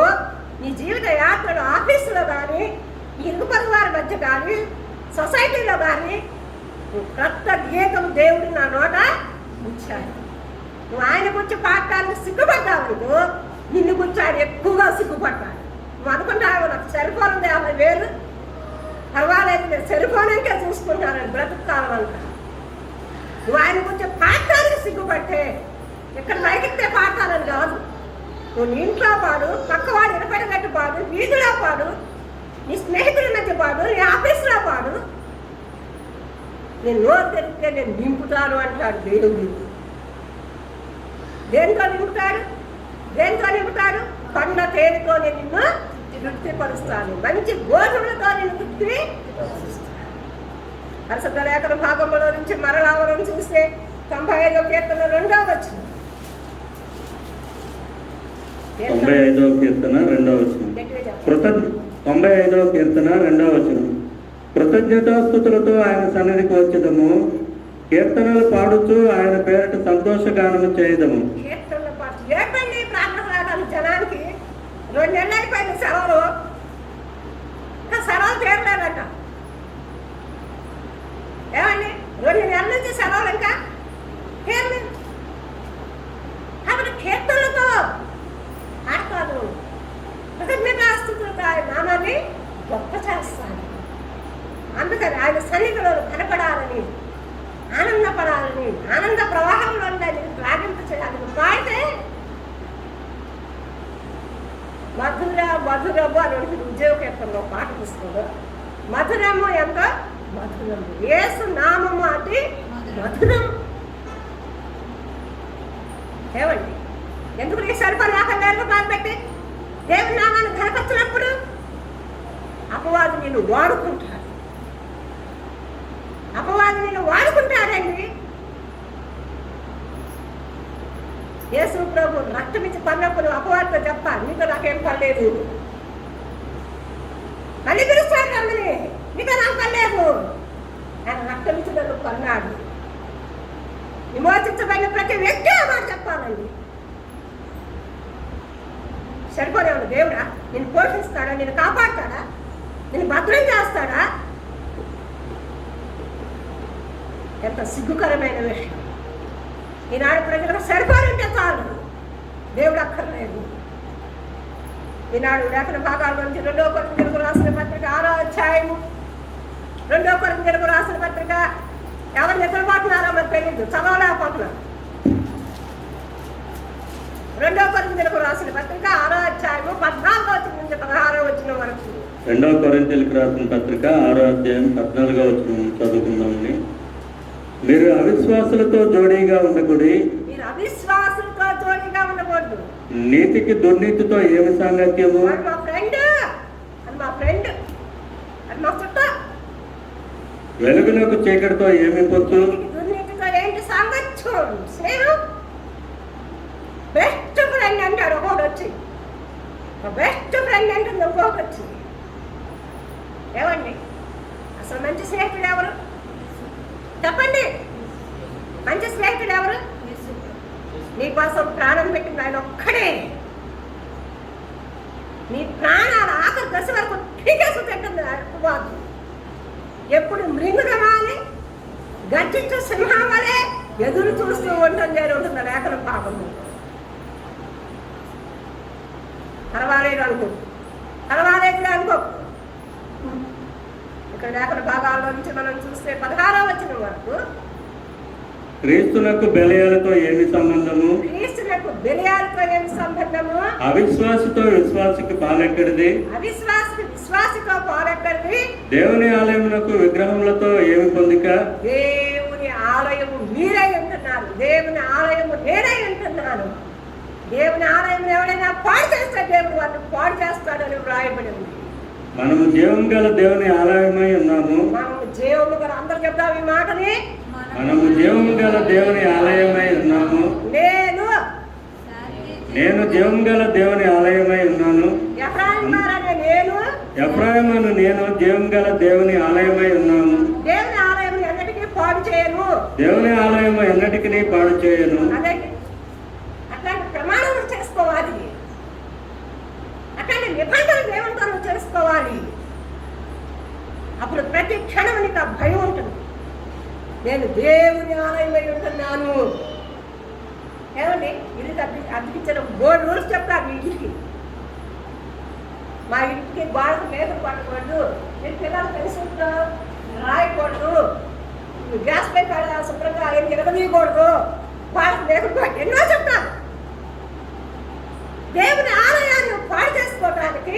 నీ జీవిత యాత్రలో, ఆఫీసులో కానీ, ఇరుగు పొరుగు వారి మధ్య కానీ, సొసైటీలో కానీ కొత్త గీతం దేవుడు నా నోట ఉంచాడు. నువ్వు ఆయన గురించి పాడటానికి సిగ్గుపడ్డావు, నువ్వు నిన్ను గురించి ఆయన ఎక్కువగా సిగ్గుపడ్డాడు. నువ్వు అనుకుంటావు నాకు సెల్ ఫోన్ ఉంది 50,000, పర్వాలేదు నేను సెల్ ఫోన్కే చూసుకుంటానని బ్రతుకుతావంట. నువ్వు ఆయన గురించి పాడటానికి సిగ్గుపడితే ఇక్కడ మైకెత్తే పాడతానని కాదు. నువ్వు నీ ఇంట్లో పాడు, పక్కవాడు వినపడినట్టు పాడు, వీధిలో పాడు, నీ స్నేహితుల మధ్య పాడు, నీ ఆఫీసులో పాడు. నేను నోరు తెరిస్తే నేను నింపుతాను అంటాడు దేవుడు. దేనితో నింపుతాడు? దేనితో నింపుతాడు? కొండ తేలితో నేను నిన్ను తృప్తిపరుస్తాను, మంచి భోజనంతో నేను తృప్తిపరుస్తాను. పరిశుద్ధ లేఖన భాగంలో నుంచి మరణావరం చూస్తే 95వ కీర్తన 2వ వచనం. 95వ కీర్తన 2వ వచనం. 95వ కీర్తన 2వ వచనం. కృతజ్ఞతాస్తుతులతో ఆయన సన్నిధికి వచ్చేదము, కీర్తనలు పాడుతూ ఆయన పేరిట సంతోషగానము చేయదము. కీర్తనలు పాడు ఏపండి ప్రార్థన రాగాలి జనానికి 2 నెలలు అయిపోయింది సెలవులు, ఇంకా సెలవులు తీరలేదట. ఏమండి 2 నెలల నుంచి సెలవులు ఇంకా తీరలేదు. కాబట్టి కీర్తనలతో ఆడతాను, కృతజ్ఞతాస్తుతులతో ఆయన నామాన్ని గొప్ప చేస్తాను. అందుకని ఆయన సన్నిధిలో కనపడాలని, ఆనందపడాలని, ఆనంద ప్రవాహంలో ప్రార్థింప చేయాలని పాడితే మధుర మధురము అని ఉద్యోగ కీర్తనలో పాట పుస్తకంలో మధురము ఎంత మధురము, యేసు నామము అంటే మధురం. ఏమండి ఎందుకు నీకు సరిపడలేక బాధపెట్టి దేవుని నామాన్ని ఘనపరిచినప్పుడు అపవాది నిన్ను వాడుకుంటాడు. అపవాది నిన్ను వాడుకుంటాడండి. యేసు ప్రభు రక్తం ఇచ్చి పడినప్పుడు అపవాదితో చెప్పాలి, నీతో నాకేం పడలేదు. మళ్ళీ పిలుస్తాడు నమ్మని, నీతో నాకు పడలేదు. ఆయన రక్తం ఇచ్చి నన్ను పన్నాడు. విమోచించబడిన ప్రతి వ్యక్తి ఆ మాట చెప్పాలండి. సరిపోలేవు దేవుడా, నేను పోషిస్తాడా, నేను కాపాడుతాడా, నేను భద్రం చేస్తాడా? ఎంత సిగ్గుకరమైన విషయం. ఈనాడు ప్రజలకు సరిపోలంటే చాలు, దేవుడు అక్కర్లేదు. ఈనాడు లేఖన భాగాల నుంచి 2 కొరింథీయులకు రాసిన పత్రిక 6వ అధ్యాయము, 2 కొరింథీయులకు రాసిన పత్రిక ఎవరు నిద్రపోతున్నారో మరి తెలియదు, చదవలేకపోతున్నారు. 2 కొరింథీయులకు రాసిన పత్రిక 6వ అధ్యాయము 14వ వచనం నుంచి 16వ వచనం వరకు. 2 కొరింథీయులకు రాసిన పత్రిక 6వ అధ్యాయం 14వ వచనం చదువుకుందామని. మీరు అవిశ్వాసులతో జోడీగా ఉండకూడి, మీరు అవిశ్వాసులతో జోడీగా ఉండకూడదు. నీతికి దుర్నీతితో ఏమి సాంగత్యము? అది మా ఫ్రెండ్, అది మా ఫ్రెండ్, అది మా చుట్టూ. వెలుగునకు చీకటితో ఏమి పొత్తు? దుర్నీతితో ఏంటి సాంగత్యం? స్నేహం. బెస్ట్ ఫ్రెండ్ అంటాడు ఒకటి వచ్చి, బెస్ట్ ఫ్రెండ్ అంటుంది ఇంకొకటి వచ్చి. ఏమండి అసలు మంచి స్నేహితుడు ఎవరు చెప్పండి? మంచి స్నేహితుడు ఎవరు? నీకోసం ప్రాణం పెట్టింది ఆయన ఒక్కడే. నీ ప్రాణాల ఆఖరి దశ వరకు ఠీకేసి పెట్టింది అపవాదు. ఎప్పుడు మృంగుదమాలి గర్జించు సింహం వలె ఎదురు చూస్తూ ఉంటుంది అని ఉంటుంది లేఖన పాపము. పర్వాలేదు అనుకో, పర్వాలేదు అనుకో. ఇక్కడ లేఖన భాగాల్లో నుంచి మనం చూస్తే 16వ వచనం వరకు, క్రీస్తునకు బెలయాలతో ఏమి సంబంధము? క్రీస్తునకు బెలయాలతో ఏమి సంబంధము? అవిశ్వాసితో విశ్వాసికి పాలెక్కడిది? అవిశ్వాసికి విశ్వాసితో పాలెక్కడిది? దేవుని ఆలయమునకు విగ్రహములతో ఏమి పొందిక? దేవుని ఆలయము మీరై ఉంటున్నారు, దేవుని ఆలయము నేనై ఉంటున్నాను. దేవుని ఆలయం ఎవరైనా పాడు చేస్తే దేవుడు వాళ్ళు పాడు చేస్తాడని వ్రాయబడి ఉంది. మనము జీవం గల దేవుని ఆలయమై ఉన్నాము. మనము జీవము గల, అందరు చెప్తాం ఈ మాటని, మనము జీవం గల దేవుని ఆలయమై ఉన్నాము. నేను జీవం గల దేవుని ఆలయమై ఉన్నాను. ఎఫ్రాయిమును నేను జీవం గల దేవుని ఆలయమై ఉన్నాము. దేవుని ఆలయం ఎన్నటికీ పాడు చేయను. దేవుని ఆలయం ఎన్నటికీ పాడు చేయను. అట్లాంటి ప్రమాణం చేసుకోవాలి, అట్లాంటి నిబంధన దేవునితో చేసుకోవాలి. అప్పుడు ప్రతి క్షణం నీకు ఆ భయం ఉంటుంది, నేను దేవుని ఆలయమై ఉంటున్నాను. ఏమండి ఇల్లు అతికించడం 3 రూల్స్ చెప్తారు మీ ఇంటికి. మా ఇంటికి గోడకు మేకలు పట్టకూడదు, నేను పిల్లలు తెలుసుకుంటా రాయకూడదు, గ్యాస్ పై శుభ్రంగా ఏం తిరగనీయకూడదు, వాళ్ళకి మేకలు ఎన్నో చెప్తాను. దేవుని ఆలయాన్ని పాడు చేసుకోవడానికి,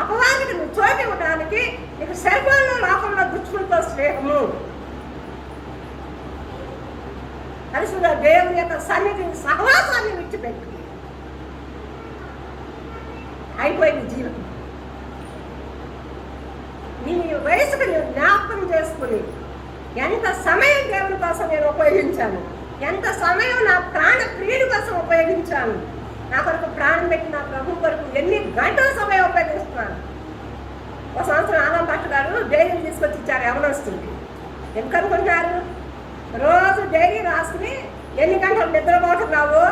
అపవాదికి నువ్వు చోటు ఇవ్వడానికి నీకు సెల్ఫోన్లో లోకంలో దుచ్చులతో స్నేహము కలిసిగా దేవుని యొక్క సన్నిధిని సహవాసాన్ని విడిచిపెట్టి అయిపోయింది జీవితం. నీ వయసుకు నేను జ్ఞాపకం చేసుకుని ఎంత సమయం దేవుని కోసం నేను ఉపయోగించాను, ఎంత సమయం నా ప్రాణ ప్రియుడి కోసం ఉపయోగించాను, నా కొరకు ప్రాణం పెట్టి నా ప్రభు కొరకు ఎన్ని గంటల సమయం ఉపయోగిస్తున్నాను. ఒక సంవత్సరం ఆనం భట్ గారు డైరీ తీసుకొచ్చి ఇచ్చారు యవనస్తులకి. ఎందుకు అనుకుంటున్నారు? రోజు డైరీ రాసుకుని ఎన్ని గంటలు నిద్రపోతున్నావు,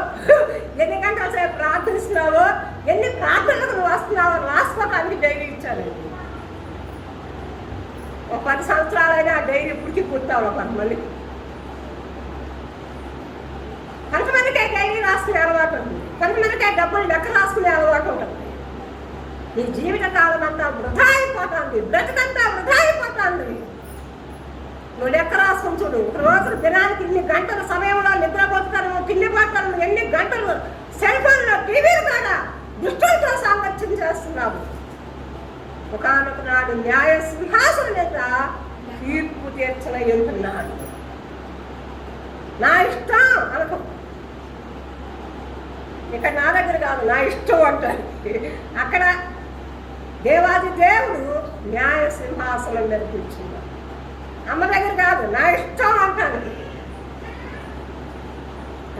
ఎన్ని గంటల సేపు ప్రార్థిస్తున్నావు, ఎన్ని ప్రార్థనలకు నువ్వు వస్తున్నావు రాసుకోవడానికి డైరీ ఇచ్చారండి. ఒక 10 సంవత్సరాలైనా ఆ డైరీ పుడికి పుట్టావు కొంతమందికి. కొంతమందికి డైరీ రాసుకునే అలవాటు ఉంటుంది, కొంతమందికి డబ్బులు లెక్క రాసుకునే అలవాటు ఉంటుంది. నీ జీవిత కాలం అంతా వృధా అయిపోతుంది, బ్రతికంతా వృధా అయిపోతుంది. నువ్వు లెక్క రాసుకుని చూడు. రోజు దినానికి ఇన్ని గంటల సమయంలో నిద్రపోతాను, తిండి పడతాను, ఎన్ని గంటలు సెల్ ఫోన్లో టీవీలు కాదా దుష్టులతో సాంగత్యం చేస్తున్నావు. ఒకనొక నాడు న్యాయ సింహాసనం మీద తీర్పు తీర్చన ఎంతున్నాడు. నా ఇష్టం అనుకో, ఇక్కడ నా దగ్గర కాదు, నా ఇష్టం అంటారు. అక్కడ దేవాది దేవుడు న్యాయ సింహాసనం మీద కూర్చున్నాడు. అమ్మ దగ్గర కాదు, నా ఇష్టం అంటాను.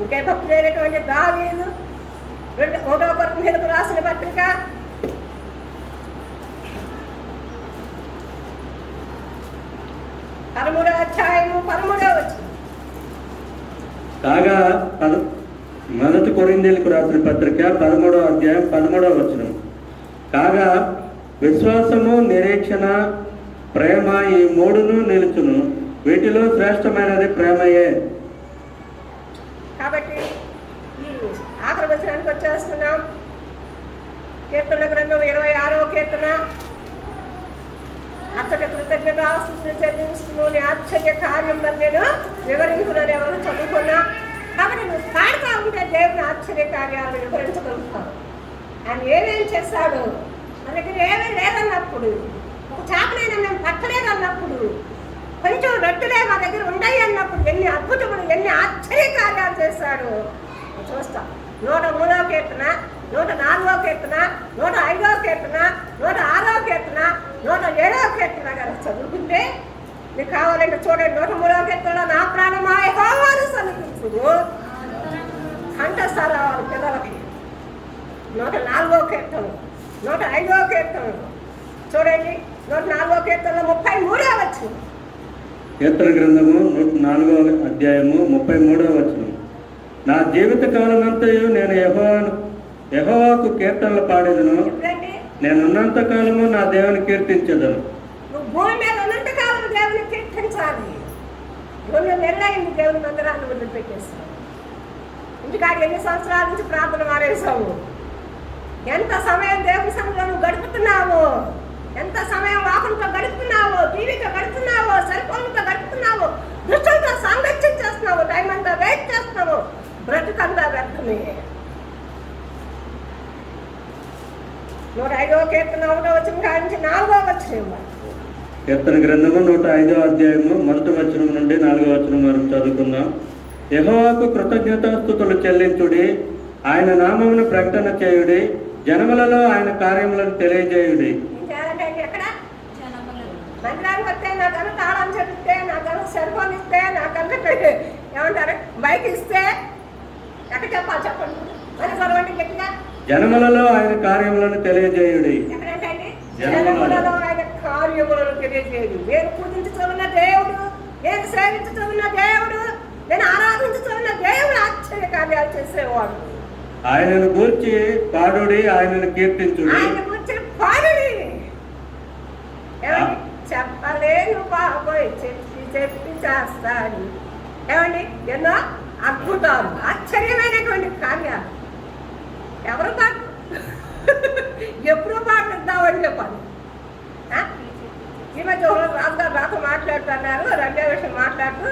ఇంకే భక్తులైనటువంటి దావీదు 1వ కొరింథీయులకు రాసిన పత్రిక 13వ అధ్యాయము 13వ వచనం. కాగా 1 కొరింథీయులకు రాసిన పత్రిక 13వ అధ్యాయం 13వ వచనం. కాగా విశ్వాసము, నిరీక్షణ, ప్రేమ ఈ 3ను నిలుచును, వీటిలో శ్రేష్టమైనది ప్రేమయే. కాబట్టి ఈ ఆఖరి వచనానికి వచ్చేస్తున్నాం. కీర్తన గ్రంథం 26వ కీర్తన. అతడి కృతజ్ఞతాస్తుతులు చెల్లించును, నీ ఆశ్చర్య కార్యం నేను వివరించునని ఎవరు చదువుకున్నా. కాబట్టి నువ్వు పాడుతూ ఉంటే దేవుని ఆశ్చర్య కార్యాలను వివరించగలుగుతావు. ఆయన ఏమేం చేశాడు, మన దగ్గర ఏమీ లేదన్నప్పుడు, ఒక చేపలైనా మేము పట్టలేదన్నప్పుడు, కొంచెం రొట్టెలే మా దగ్గర ఉన్నాయి అన్నప్పుడు ఎన్ని అద్భుతములు, ఎన్ని ఆశ్చర్య కార్యాలు చేశాడు చూస్తాం. 103వ కీర్తన, 104వ కీర్తన, 105వ కీర్తన, 106వ కీర్తన, 107వ కీర్తన గారు చదువుకుంటే మీకు కావాలంటే చూడండి. 103వ కీర్తనలో నా ప్రాణమా యెహోవాను సన్నిధించుము, కంఠస్థ పిల్లలకి. 104వ కీర్తన, 105వ కీర్తన చూడండి. 104వ కీర్తనలో 33వ వచనం. కీర్తన గ్రంథము 104వ అధ్యాయము 33వ వచనం. నా జీవిత కాలమంతయు నేను యెహోవాకు కీర్తనలు పాడేదను, నేనున్నంత కాలము నా దేవుని కీర్తించదను. నువ్వు భూమి మీద ఉన్నంత కాలం దేవుని కీర్తించాలి. 2 నెలలైంది దేవుని మందిరాన్ని వదిలిపెట్టేస్తావు. ఇంటికాడ ఎన్ని సంవత్సరాల నుంచి ప్రార్థన మారేసావు. ఎంత సమయం దేవుని సన్నిధిలో నువ్వు గడుపుతున్నావు, ఎంత సమయం వాహనంతో గడుపుతున్నావు, టీవీతో గడుపుతున్నావు, సెల్ ఫోన్లతో గడుపుతున్నావు, దుష్టులతో సాంగత్యం చేస్తున్నావు, టైం అంతా వెయిట్ చేస్తున్నావు, బ్రతుకంతా వ్యర్థమే. 105వ కీర్తన 1వ వచనం కానించి 4వ వచనం. కీర్తన గ్రంథము 105వ అధ్యాయము 1వ వచనం నుండి 4వ వచనం వరకు చదువుకుందాం. యెహోవాకు కృతజ్ఞతాస్తుతులు చెల్లించుడి, ఆయన నామమును ప్రకటన చేయుడి, జనములలో ఆయన కార్యములను తెలియజేయుడి. ఎక్కడ మందిరానికి వస్తే నా కన్నా తాళం చెప్తే, నా కన్నా సెల్ ఫోన్ ఇస్తే, నా కన్నా ఏమంటారు బైక్ ఇస్తే ఎక్కడ చెప్పాలి చెప్పండి. మరి చదవండి గట్టిగా. జనములలో ఆయన కార్యములను తెలియజేయుడి. ఎక్కడంటే జనములలో ఆయన కార్యములను తెలియజేయుడు. నేను పూజించుతున్న దేవుడు, నేను సేవించుతున్న దేవుడు, నేను ఆరాధించుతున్న దేవుడు ఆశ్చర్య కార్యాలు చేసేవాడు. ఆయనను గూర్చి పాడుడి, ఆయనను కీర్తించుడి. ఆయన గూర్చి పాడుడి. ఏమండి చెప్పలేను బాబోయ్, చెప్పి చేస్తాడు. ఏమండి ఎన్నో అద్భుతాలు, ఆశ్చర్యమైనటువంటి కార్యాలు. ఎవరు పాడు ఎప్పుడు పాటిద్దామని చెప్పాలి. ఈ మధ్య రాజు గారు నాతో మాట్లాడుతున్నారు, రెండో విషయం మాట్లాడుతూ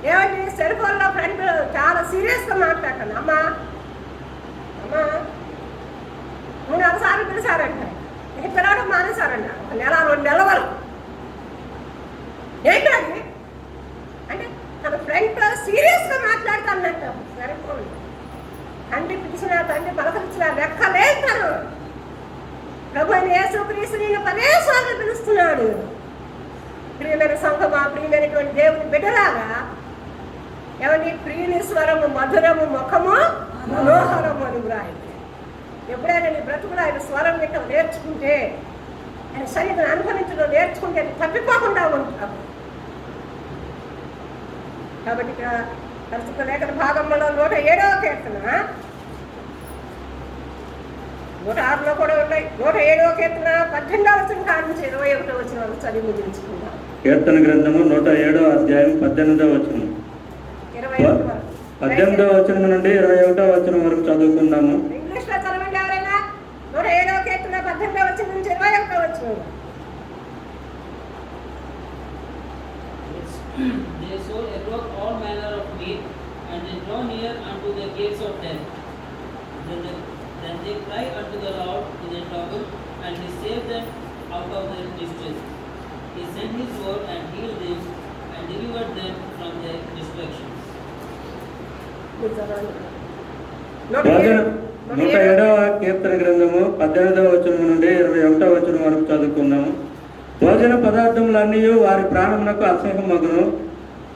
ఏమండి సెల్ ఫోన్లో ఫ్రెండ్ చాలా సీరియస్గా మాట్లాడతాను. అమ్మా అమ్మా 3-4 సార్లు పిలిచారంట, ఇక పిలవడం మానేశారంట. 1-2 నెలల వరకు. ఏంటండి అంటే తన ఫ్రెండ్తో సీరియస్గా మాట్లాడుతానంట సెల్ ఫోన్. తండ్రి పిలిచిన, తండ్రి పలకరించిన లెక్కలేస్తాను. ప్రభు అయిన యేసుక్రీస్తు నిన్ను 10 సార్లు పిలుస్తున్నాడు. ప్రియమైన సంఘమా, ప్రియమైనటువంటి దేవుని బిడ్డలాగా ఏమని ప్రియుని స్వరము మధురము, ముఖము మనోహరము అని వ్రాయింది. ఎప్పుడైనా నీ బ్రతుకులు ఆయన స్వరం ఇక్కడ నేర్చుకుంటే ఆయన సన్నిధిని అనుభవించడం నేర్చుకుంటే తప్పిపోకుండా ఉంటాం. కాబట్టి ఇక్కడ పరిశుద్ధ లేఖన భాగంలో 107వ కీర్తన 106లో కూడా ఉన్నాయి. 107వ కీర్తన 18వ వచనం కాడ నుంచి 21వ వచనం వరకు చదివి ముగించుకుందాం. కీర్తన గ్రంథము 107వ అధ్యాయం 18వ వచనం 18వ వచనం నుండి 21వ వచనం వరకు చదువుకుందాము. ఇంగ్లీష్ లో చదవండి ఎవరైనా. 107వ కీర్తన 18వ వచనం నుంచి 21వ వచనం. Their soul abroad all manner of meat, and they draw near unto the gates of death. Then they cry unto the Lord in their trouble, and He saved them out of their distress. He sent His word and healed them, and delivered them from their destructions. భోజన 107వ కీర్తన గ్రంథము 18వ వచనం నుండి 21వ వచనం వరకు చదువుకున్నాము. భోజన పదార్థములన్నీ వారి ప్రాణమునకు అసహ్యమగును,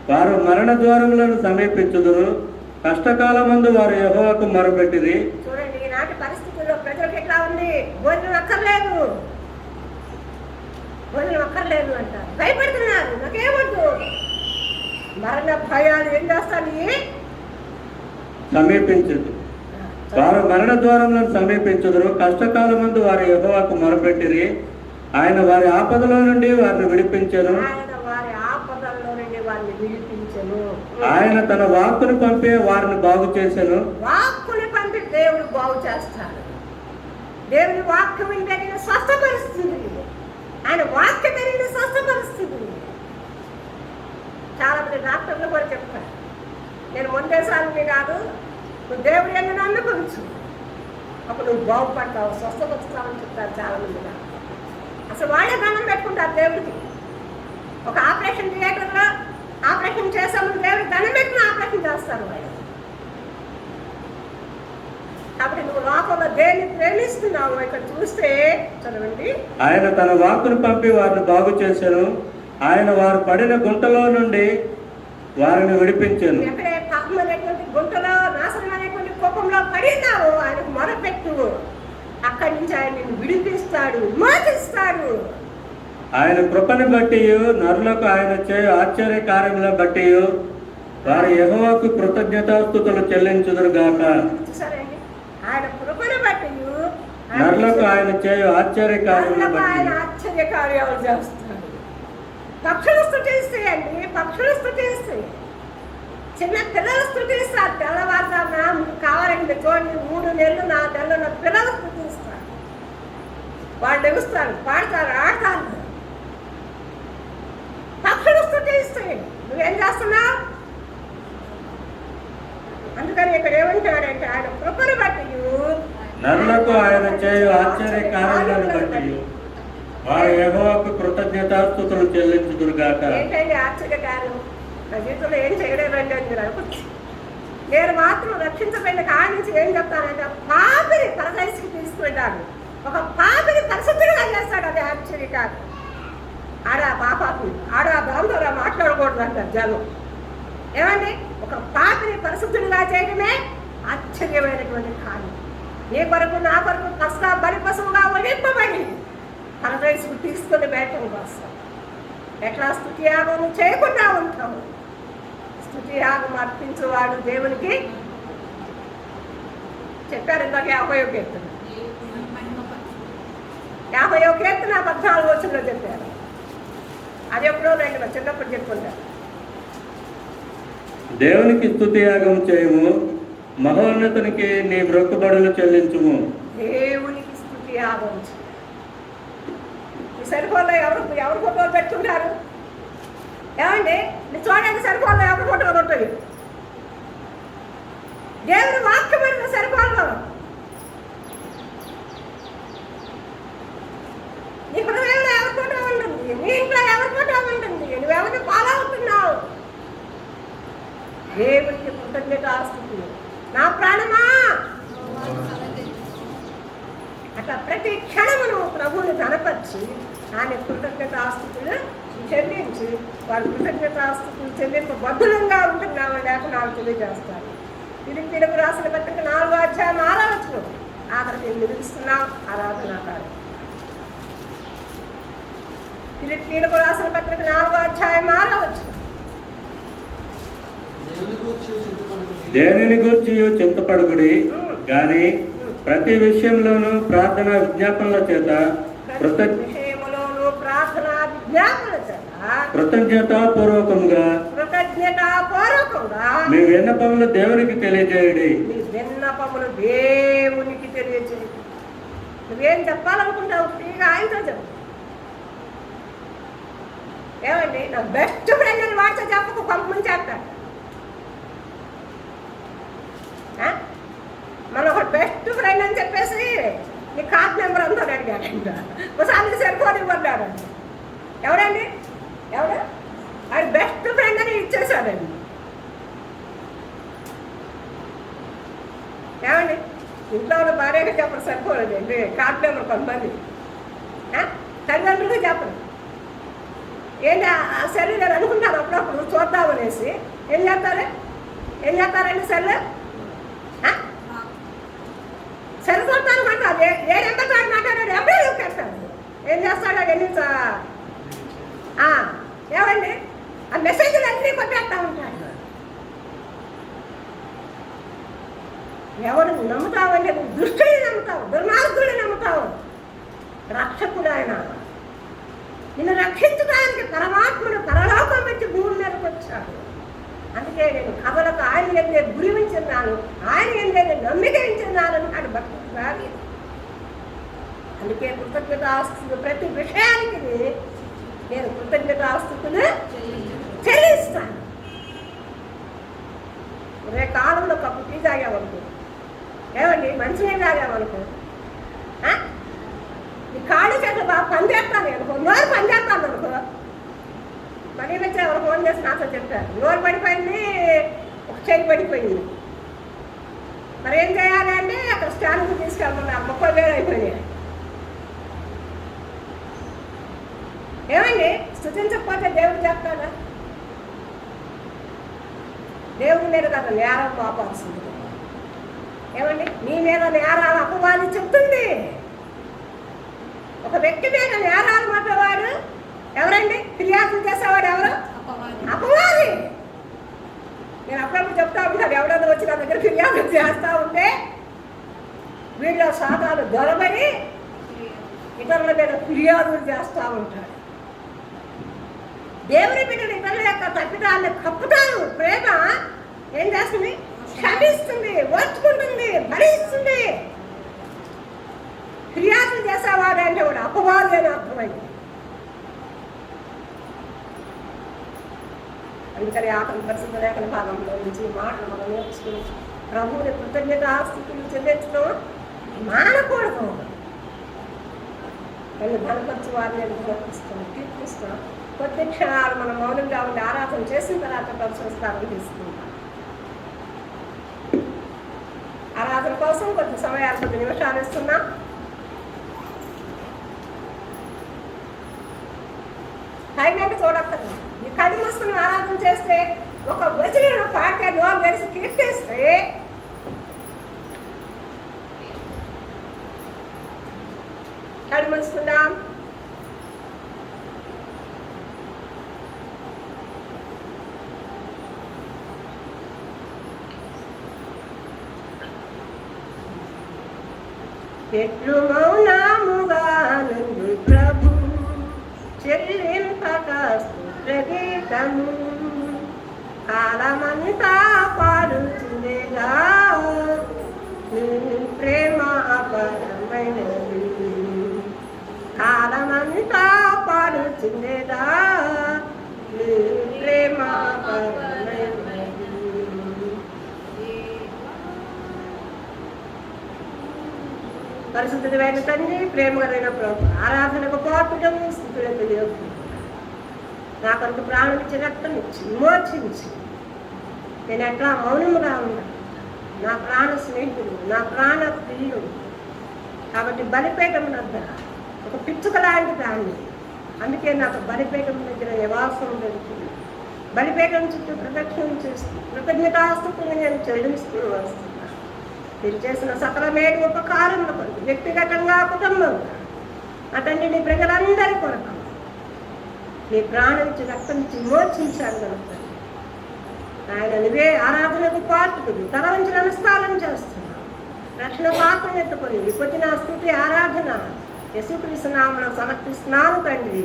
వారు మరణ ద్వారములను సమీపించుదురు. కష్టకాలమందు వారు యెహోవాకు మొరపెట్టిరి. చూడండి, ఈనాటి పరిస్థితుల్లో ప్రజలకు ఎట్లా ఉంది? భోజనం అక్కర్లేదు, భోజనం అక్కర్లేదు అంటారు, భయపడుతున్నారు. నాకేమొద్దు. మరణ భయాలు ఏం చేస్తాను? సమీపించదు. వారు మరణ ద్వారములను సమీపించుదురు. కష్టకాలమందు వారు యెహోవాకు మొరపెట్టిరి. ఆయన వారి ఆపదలో నుండి వారిని విడిపించెను. ఆయన తన వాక్కును పంపి వారిని బాగు చేసెను. వాక్కుని పంపి దేవుడు బాగు చేస్తాడు. దేవుని వాక్యం వింటే స్వస్థపరుస్తుంది. ఆయన వాక్యం పెరిగిన స్వస్థపరుస్తుంది. చాలా మంది డాక్టర్లు కూడా చెప్తారు, నేను మొండేసాలని కాదు, నువ్వు దేవుడు అని అనుభవించు, అప్పుడు నువ్వు బాగుపడతావు, స్వస్థపరుస్తావని చెప్తారు చాలా మంది. అసలు వాళ్ళే దండం పెట్టుకుంటారు దేవుడికి. ఒక ఆపరేషన్ థియేటర్లో ఆపరేషన్ చేసామని దేవుడికి దండం పెట్టిన ఆపరేషన్ చేస్తారు వాళ్ళు. కాబట్టి నువ్వు లోకంలో దేన్ని ప్రేమిస్తున్నావు ఇక్కడ చూస్తే చదవండి. ఆయన తన వాక్కును పంపి వారిని బాగు చేశాను. ఆయన వారు పడిన గుంటలో నుండి వారిని విడిపించాను. ఎక్కడే పాపం అనేటువంటి గుంటలో, నాశనం అనేటువంటి కోపంలో పడినావు, ఆయనకు మొరపెట్టు. అక్కడి నుంచి ఆయన నిన్ను విడిపిస్తాడు, విమోచిస్తాడు. ఆయన కృపను బట్టి నరులకు ఆయన చేయు ఆశ్చర్య కార్యములను బట్టి వారు యెహోవాకు కృతజ్ఞతాస్తుతులు చెల్లించుదురు గాక. చూసారండి, ఆయన కృపను బట్టి నరులకు ఆయన చేయు ఆశ్చర్య కార్యములను బట్టి ఆయన ఆశ్చర్య కార్యాలు చేస్తాడు. పక్షులు స్తుతిస్తాయండి, పక్షులు స్తుతిస్తాయి. చిన్న పిల్లలు స్తుతిస్తారు. తెల్లవారుజామున కావాలంటే చూడండి, 3 నెలలు 4 నెలలు నా పిల్లలు స్తుతిస్తారు. వాళ్ళు ఎగుస్తారు, పాడతారు, ఆడతారు. పక్షులు స్తుతిస్తాయి. నువ్వేం చేస్తున్నావు? అందుకని ఇక్కడ ఏమంటాడంటే ఆయన కృపను బట్టి నరులకు ఆయన చేయు ఆశ్చర్య కార్యాలను బట్టి వారు యెహోవాకు కృతజ్ఞతాస్తుతులు చెల్లించుదురు గాక. ఏంటండి ఆశ్చర్య కార్యం? నా జీవితంలో ఏం చేయలేదండి అని మీరు అనుకుంటే, నేను మాత్రం రక్షించబడిన కాడి నుంచి ఏం చెప్తానంటే, పాపిని పరదైసికి తీసుకువెళ్ళాడు, ఒక పాపిని పరిశుద్ధులుగా చేస్తాడు. అది ఆశ్చర్య కాదు. ఆడ పాపాపి ఆడ దాంతో మాట్లాడకూడదు అంటారు జనం. ఏమండి, ఒక పాపిని పరిశుద్ధులుగా చేయడమే ఆశ్చర్యమైనటువంటి కార్యం. నీ కొరకు నా కొరకు కష్ట బలి పశువుగా వదిలింపబడి పరదైసుకు తీసుకొని బయటకు వస్తాం. ఎట్లా స్తుతి యాగం చేయకుండా ఉంటాము. స్తుతి యాగం అర్పించేవాడు దేవునికి చెప్పారు. ఇందాక 50వ కీర్తన 14వ వచనంలో చెప్పారు. అది ఎప్పుడో రెండు చిన్నప్పుడు చెప్పుకుంటారు. దేవునికి స్తుతి యాగం చేయము, మహోన్నతునికి నీ మొక్కుబడులు చెల్లించుము. దేవునికి స్తుతి యాగం. ఈ సరిపోలో ఎవరు ఫోటోలు పెట్టుకుంటారు? ఏమండి, నీ చూడండి, సరిపోలో ఎవరు ఫోటోలు ఉంటాయి? దేవుని వాక్యం పెడిన సరిపోలో నీ హృదయంలో ఎవరి ఫోటో ఉంటుంది? నీ ఇంట్లో ఎవరి ఫోటో ఉంటుంది? నువ్వెవరిని ఫాలో అవుతున్నావు? దేవునికి కృతజ్ఞతాస్తుతి. నా ప్రాణమా, అట్లా ప్రతి క్షణమును ప్రభువుని కనపరిచి ఆయన కృతజ్ఞతాస్తుతులు చెల్లించి వాళ్ళు కృతజ్ఞతాస్తుతులు చెల్లింపబద్ధులంగా ఉంటున్నామని లేఖనాలు తెలియజేస్తారు. తెలుగు రాసిన పత్రిక 4వ అధ్యాయం 6వ వచనం ఆఖరికి నిలుస్తున్నాం ఆరాధన కాదు. ఫిలిప్పీయులకు రాసిన పత్రిక 4వ అధ్యాయం 6వ వచనం. దేనిని గూర్చి చింతపడుకుడి గాని ప్రతి విషయంలోనూ ప్రార్థన విజ్ఞాపనల చేత విషయములోను ప్రార్థన విజ్ఞాపనల చేత కృతజ్ఞతాపూర్వకంగా మీ విన్నపములు దేవునికి తెలియజేయడి. మీ విన్నపములు దేవునికి తెలియజేయడి. నువ్వేం చెప్పాలనుకుంటావు ఫ్రీగా ఆయనతో చెప్పు. ఏమండి, నా బెస్ట్ ఫ్రెండ్ అని వాడితో చెప్పకు, కొంతమంది చెప్తాడు. మన ఒక బెస్ట్ ఫ్రెండ్ అని చెప్పేసి నీ కార్డ్ నెంబర్ అంతా అడిగాడంట. ఒకసారి సెల్ఫోన్ ఇవ్వన్నాడండి. ఎవడండి? ఎవడు? ఆయన బెస్ట్ ఫ్రెండ్ అని ఇచ్చేసాడండి. ఏమండి, ఇంట్లో ఉన్న భార్యగా చెప్పరు సరిపోలేదండి కార్డ్ నెంబర్ కొంతమంది, తల్లిదండ్రులుగా చెప్పరు. ఏంటి ఆ సెల్ నేను అనుకుంటాను అప్పుడప్పుడు చూద్దామనేసి. ఏం చేస్తారండి సెల్? సెల్ చూడటానికి అంటారు. ఏ నెంబర్ వాడు మాట్లాడాడు ఎవరే చూపెడతాడు. ఏం చేస్తాడు? వెళ్ళి ఏమండి ఆ మెసేజ్లు అన్నీ కొట్టేస్తా ఉంటాడు. ఎవరు నమ్ముతావంటే నువ్వు దుష్టుని నమ్ముతావు, దుర్మార్గుడిని నమ్ముతావు. రక్షకుడు ఆయన. నిన్ను రక్షించడానికి పరమాత్ముడు పరలోకం పెట్టి భూమి మీదకి వచ్చాడు. అందుకే నేను కథలకు ఆయన ఎందే గురివించున్నాను, ఆయన ఎందే నమ్మిక ఉంచున్నాను అని భక్తుడు రాదు. అందుకే కృతజ్ఞతాస్తుతులు ప్రతి విషయానికి నేను కృతజ్ఞతాస్తుతులు చెల్లిస్తాను. రే కాలంలో కప్పు టీ తాగామనుకో, ఏమండి మంచినీళ్ళు తాగామనుకో, ఈ కాళ్ళు చెట్లు బాగా పనిచేస్తాను అనుకో, నోరు పనిచేస్తాను అనుకో. మనీ వచ్చి ఎవరు ఫోన్ చేసి నాతో చెప్పారు, నోరు పడిపోయింది, ఒక చేయి పడిపోయింది. మరి ఏం చేయాలి అంటే అక్కడ స్టాండ్కి తీసుకెళ్తున్నారు. 30,000 అయిపోయినాయి. ఏమండి, స్తుతించకపోతే దేవుడు చెప్తాడా? దేవుడి మీద కదా నేరం పాపాల్సింది. ఏమండి, నీ మీద నేరాలు అపవాది చెప్తుంది. ఒక వ్యక్తి మీద నేరాలు మాట్లాడేవాడు ఎవరండి? ఫిర్యాదులు చేసేవాడు ఎవరు? అపవాది. నేను అప్పుడప్పుడు చెప్తా ఉంటాను, ఎవడన్నా వచ్చి నా దగ్గర ఫిర్యాదులు చేస్తూ ఉంటే వీళ్ళ సాధాలు దొరబడి ఇతరుల మీద ఫిర్యాదులు చేస్తూ ఉంటాడు. దేవుని బిడ్డలు ఇతరుల యొక్క తప్పిదాన్ని కప్పుతారు. ప్రేమ ఏం చేస్తుంది? క్షమిస్తుంది, ఓర్చుకుంటుంది, భరిస్తుంది. ఫిర్యాదులు చేసేవాడు అంటే వాడు అపవాది అని అర్థమైంది. అందుకని ఆకలి పరిశుద్ధ లేఖన భాగంలో నుంచి మాటలు మనం నేర్చుకుని ప్రభువుని కృతజ్ఞతాస్తుతులు చెల్లించడం మానకూడదు. వాళ్ళు ధనపరిచి వారిని గొప్పిస్తాం, కీర్తిస్తాం. కొద్ది క్షణాలు మనం మౌనంగా ఉండి ఆరాధన చేసిన తర్వాత పరిశోధిస్తారని తీసుకుంటాం. ఆరాధన కోసం కొద్ది సమయాలు, కొద్ది నిమిషాలు ఇస్తున్నాం. టైం అంటే చూడక్కర్లేదు. ఈ కళ్ళు మూసుకుని ఆరాధన చేస్తే ఒక వచనం పాటే నోరు తెలిసి కీర్తిస్తే కళ్ళు మూసుకుందాం. ఎట్లు మౌనముగా నుండి ప్రభు చెల్లింపక స్తోత్రగీతము కాలమంతా పాడుతుండేగా నీ ప్రేమ అపరమైనది. కాలమంతా పాడుతుండేగా నీ ప్రేమ అపరమైనది. పరిశుద్ధమైన తండ్రి, ప్రేమ కలిగిన ప్రభు, ఆరాధనకు పాటుడం స్థితులకు యోగ్యం. నాకంటూ ప్రాణం ఇచ్చి రక్తం ఇచ్చి విమోచించి నేను ఎట్లా మౌనముగా ఉన్నాను. నా ప్రాణ స్నేహితుడు, నా ప్రాణ ప్రియుడు. కాబట్టి బలిపీఠం దగ్గర ఒక పిచ్చుక లాంటి దాన్ని. అందుకే నాకు బలిపీఠం దగ్గర నివాసం దొరికింది. బలిపీఠం చుట్టూ ప్రదక్షిణ చేస్తూ కృతజ్ఞతాస్తుతులు నేను చెల్లిస్తూ వస్తున్నాను. మీరు చేసిన సకల మేలు ఉపకారముల కొరకు వ్యక్తిగతంగా, కుటుంబంగా, అతన్ని ప్రజలందరి కొరకు నీ ప్రాణం ఇచ్చి రక్తం ఇచ్చి విమోచించాడు కనుక ఆయన నువ్వే ఆరాధనకు పాత్రుడు. తల వంచి నమస్కారం చేస్తున్నావు. రక్షణ పాత్రను ఎత్తుకొని విపత్తి నా స్థుతి ఆరాధన యేసుక్రీస్తు నామములో సమర్పిస్తున్నాను తండ్రి.